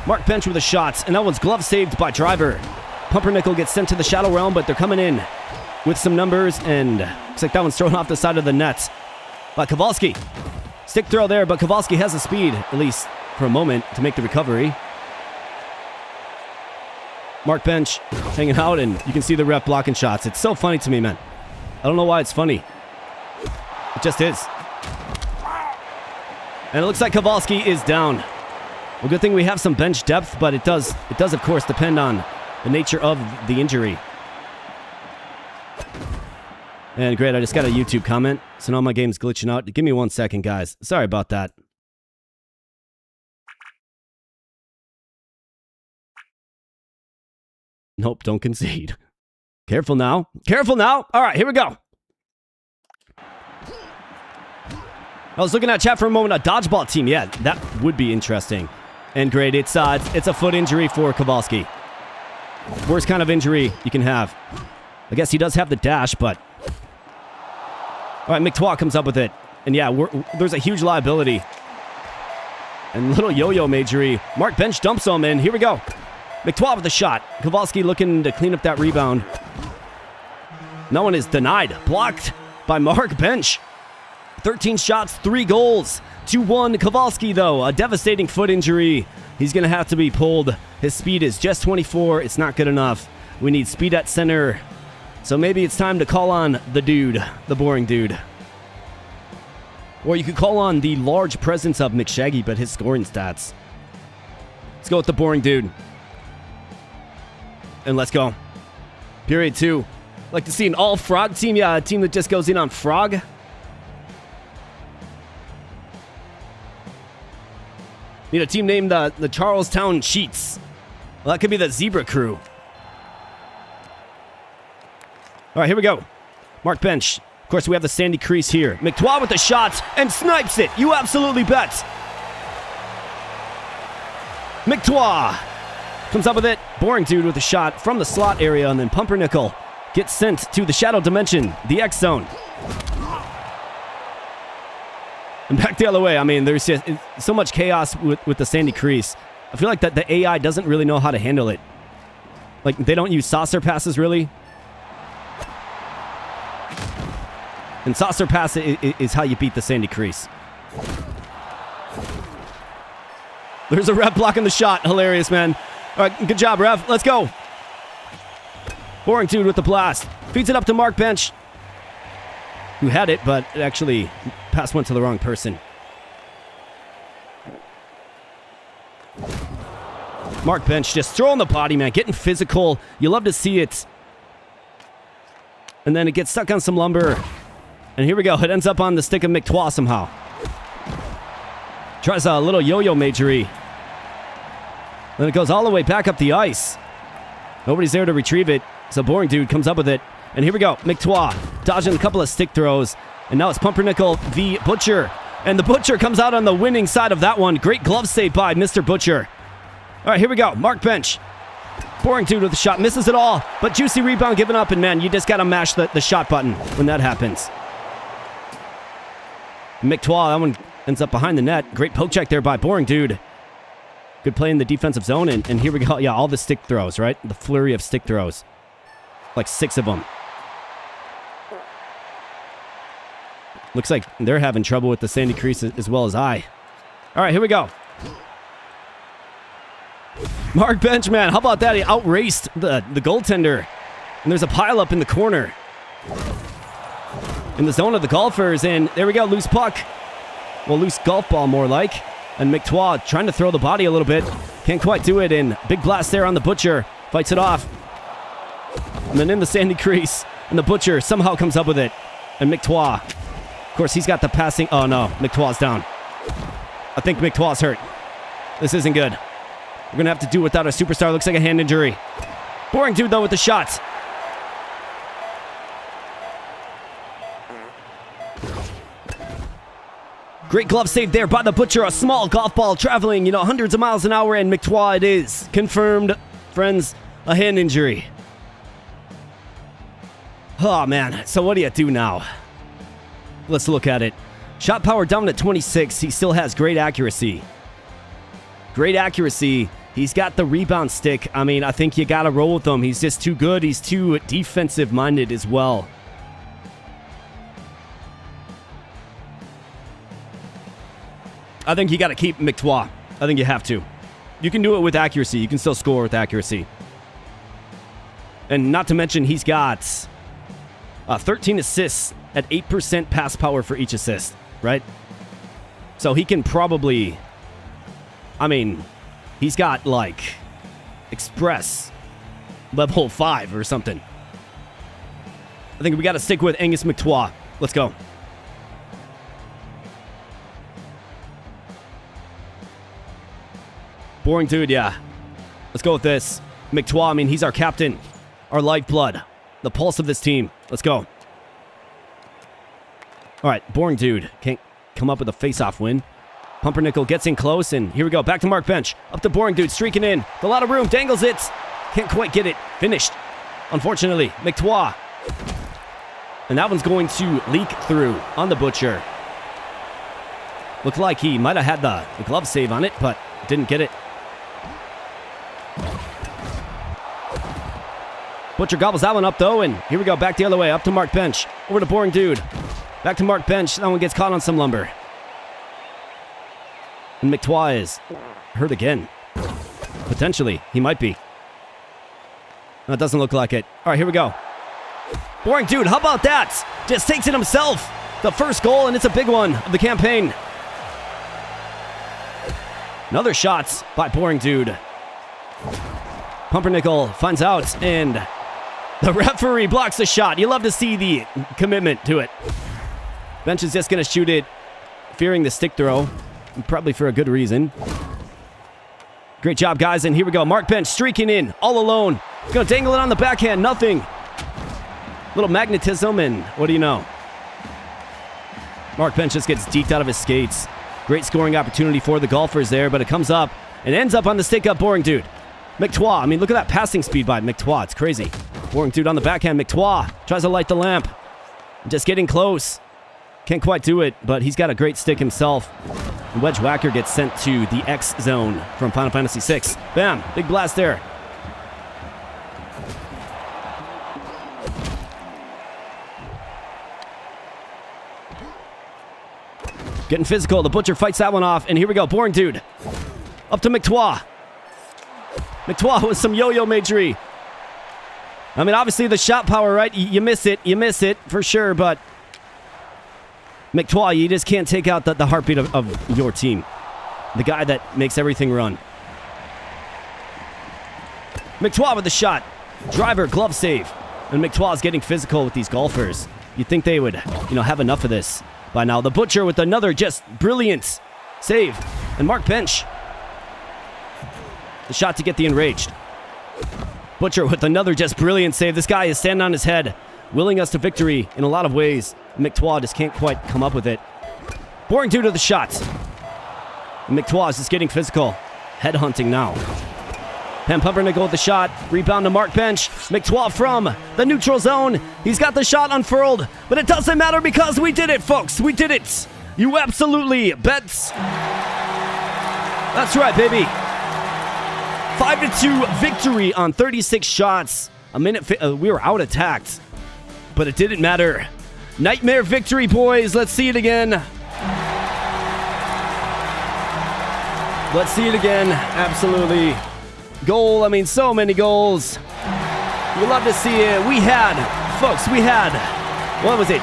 Speaker 1: Mark Bench with the shots, and that one's glove saved by Driver. Pumpernickel gets sent to the Shadow Realm, but they're coming in with some numbers, and looks like that one's thrown off the side of the net by Kowalski. Stick throw there, but Kowalski has the speed, at least for a moment, to make the recovery. Mark Bench hanging out, and you can see the ref blocking shots. It's so funny to me, man. I don't know why it's funny. It just is. And it looks like Kowalski is down. Well, good thing we have some bench depth, but it does of course depend on the nature of the injury. And great, I just got a YouTube comment, so now my game's glitching out. Give me 1 second, guys. Sorry about that. Nope, don't concede. Careful now. Careful now. All right, here we go. I was looking at chat for a moment. A dodgeball team. Yeah, that would be interesting. And great, it's a foot injury for Kowalski. Worst kind of injury you can have. I guess he does have the dash, but... All right, McTois comes up with it. And yeah, there's a huge liability. And little yo-yo Majory. Mark Bench dumps him, and here we go. McTois with the shot. Kowalski looking to clean up that rebound. No one is denied. Blocked by Mark Bench. 13 shots, 3 goals. 2-1. Kowalski, though, a devastating foot injury. He's going to have to be pulled. His speed is just 24. It's not good enough. We need speed at center. So maybe it's time to call on the dude, the boring dude. Or you could call on the large presence of McShaggy, but his scoring stats. Let's go with the boring dude. And let's go. Period 2. Like to see an all-frog team. Yeah, a team that just goes in on frog. Need a team named the Charlestown Sheets. Well, that could be the Zebra Crew. All right, here we go. Mark Bench. Of course, we have the sandy crease here. McTois with the shots and snipes it. You absolutely bet. McTois comes up with it. Boring Dude with a shot from the slot area, and then Pumpernickel gets sent to the shadow dimension, the X zone. And back the other way. I mean, there's just so much chaos with the Sandy Crease. I feel like that the AI doesn't really know how to handle it. Like, they don't use saucer passes, really. And saucer pass is how you beat the Sandy Crease. There's a ref blocking the shot. Hilarious, man. All right, good job, ref. Let's go. Boring Dude with the blast. Feeds it up to Mark Bench, who had it, but it actually pass went to the wrong person. Mark Bench just throwing the body, man. Getting physical. You love to see it. And then it gets stuck on some lumber. And here we go. It ends up on the stick of McTwa somehow. Tries a little yo-yo majory. Then it goes all the way back up the ice. Nobody's there to retrieve it. So Boring Dude comes up with it. And here we go. McTwa dodging a couple of stick throws. And now it's Pumpernickel v. Butcher. And the Butcher comes out on the winning side of that one. Great glove save by Mr. Butcher. All right, here we go. Mark Bench. Boring Dude with the shot. Misses it all. But juicy rebound given up. And man, you just got to mash the shot button when that happens. McTwa, that one ends up behind the net. Great poke check there by Boring Dude. Good play in the defensive zone. And here we go. Yeah, all the stick throws, right? The flurry of stick throws. Like 6 of them. Looks like they're having trouble with the Sandy Crease as well as I. All right, here we go. Mark Bench, man, how about that? He outraced the goaltender. And there's a pileup in the corner. In the zone of the golfers. And there we go, loose puck. Well, loose golf ball more like. And McTwa trying to throw the body a little bit. Can't quite do it. And big blast there on the Butcher. Fights it off. And then in the Sandy Crease. And the Butcher somehow comes up with it. And McTwa. Of course, he's got the passing. Oh, no. McTwa's down. I think McTwa's hurt. This isn't good. We're going to have to do without a superstar. Looks like a hand injury. Boring Dude, though, with the shots. Great glove save there by the Butcher. A small golf ball traveling, hundreds of miles an hour. And McTwa it is. Confirmed, friends, a hand injury. Oh, man. So what do you do now? Let's look at it. Shot power down at 26. He still has great accuracy. Great accuracy. He's got the rebound stick. I mean, I think you got to roll with him. He's just too good. He's too defensive-minded as well. I think you got to keep McTwa. I think you have to. You can do it with accuracy. You can still score with accuracy. And not to mention, he's got 13 assists at 8% pass power for each assist, right? So he can probably... I mean, he's got, like, Express level 5 or something. I think we got to stick with Angus McTwa. Let's go. Boring Dude, yeah. Let's go with this. McTwa, I mean, he's our captain. Our lifeblood. The pulse of this team. Let's go. All right, Boring Dude can't come up with a face-off win. Pumpernickel gets in close, and here we go. Back to Mark Bench. Up to Boring Dude, streaking in. A lot of room, dangles it. Can't quite get it. Finished. Unfortunately, McTwa. And that one's going to leak through on the Butcher. Looked like he might have had the glove save on it, but didn't get it. Butcher gobbles that one up, though, and here we go. Back the other way. Up to Mark Bench. Over to Boring Dude. Back to Mark Bench. That one gets caught on some lumber. And McTwa is hurt again. Potentially. He might be. No, it doesn't look like it. All right, here we go. Boring Dude, how about that? Just takes it himself. The first goal, and it's a big one of the campaign. Another shot by Boring Dude. Pumpernickel finds out, and the referee blocks the shot. You love to see the commitment to it. Bench is just going to shoot it, fearing the stick throw. Probably for a good reason. Great job, guys. And here we go. Mark Bench streaking in all alone. Going to dangle it on the backhand. Nothing. Little magnetism, and what do you know? Mark Bench just gets deked out of his skates. Great scoring opportunity for the golfers there, but it comes up and ends up on the stick up Boring Dude. McTois, I mean, look at that passing speed by McTois. It's crazy. Boring dude on the backhand. McTois tries to light the lamp. Just getting close. Can't quite do it, but he's got a great stick himself. And Wedge Whacker gets sent to the X zone from Final Fantasy VI. Bam, big blast there. Getting physical. The Butcher fights that one off, and here we go. Boring dude. Up to McTois. McTois with some yo-yo magery. I mean, obviously the shot power, right? You miss it. You miss it for sure, but McTois, you just can't take out the heartbeat of your team. The guy that makes everything run. McTois with the shot. Driver, glove save. And McTois is getting physical with these golfers. You'd think they would, have enough of this by now. The Butcher with another just brilliant save. And Mark Bench. The shot to get the enraged. Butcher with another just brilliant save. This guy is standing on his head, willing us to victory in a lot of ways. McTois just can't quite come up with it. Boring dude to the shot. And McTois is just getting physical. Headhunting now. Pam Pumpernickel with the shot. Rebound to Mark Bench. McTois from the neutral zone. He's got the shot unfurled, but it doesn't matter because we did it, folks. We did it. You absolutely bet. That's right, baby. 5-2 victory on 36 shots. We were out attacked, but it didn't matter. Nightmare victory, boys. Let's see it again. Let's see it again. Absolutely. Goal. I mean, so many goals. You love to see it. We had, what was it?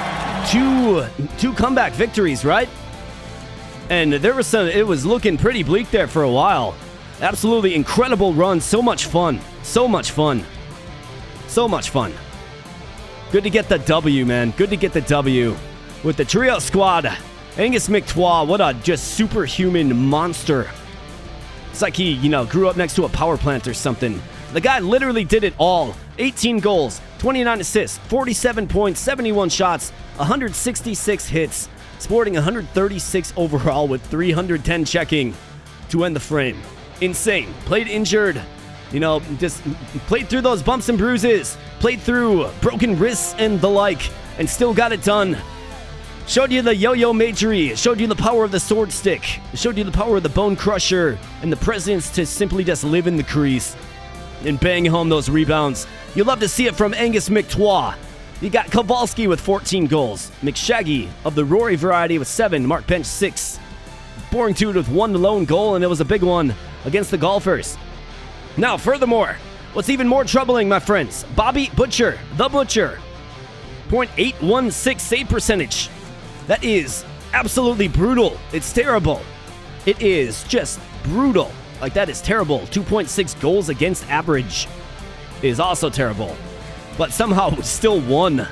Speaker 1: Two comeback victories, right? And there was it was looking pretty bleak there for a while. Absolutely incredible run. So much fun. So much fun. So much fun. Good to get the W, man. Good to get the W. With the trio squad. Angus McTois, what a just superhuman monster. It's like he, grew up next to a power plant or something. The guy literally did it all. 18 goals, 29 assists, 47 points, 71 shots, 166 hits, sporting 136 overall with 310 checking to end the frame. Insane. Played injured. Just played through those bumps and bruises. Played through broken wrists and the like. And still got it done. Showed you the yo-yo magery. Showed you the power of the sword stick. Showed you the power of the bone crusher. And the presence to simply just live in the crease. And bang home those rebounds. You love to see it from Angus McTois. You got Kowalski with 14 goals. McShaggy of the Rory variety with 7. Mark Bench 6. Boring dude with 1 lone goal, and it was a big one against the golfers. Now, furthermore, what's even more troubling, my friends, Bobby Butcher, the Butcher, .816 save percentage. That is absolutely brutal. It's terrible. It is just brutal. Like, that is terrible. 2.6 goals against average is also terrible. But somehow we still won.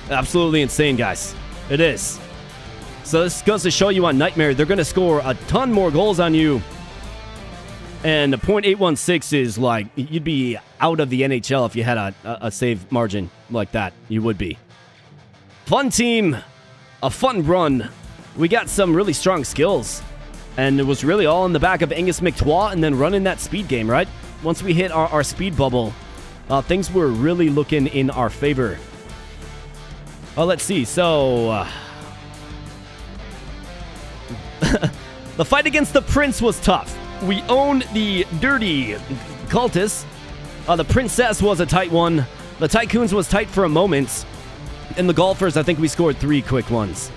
Speaker 1: Absolutely insane, guys. It is. So this goes to show you on Nightmare, they're going to score a ton more goals on you. And the .816 is like, you'd be out of the NHL if you had a save margin like that. You would be. Fun team. A fun run. We got some really strong skills. And it was really all in the back of Angus McTois and then running that speed game, right? Once we hit our speed bubble, things were really looking in our favor. Let's see. So... the fight against the Prince was tough. We owned the dirty cultists. The Princess was a tight one. The Tycoons was tight for a moment. And the Golfers, I think we scored 3 quick ones.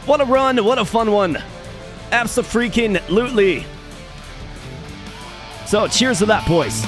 Speaker 1: What a run. What a fun one. Abso-freaking-lutely. So cheers to that, boys.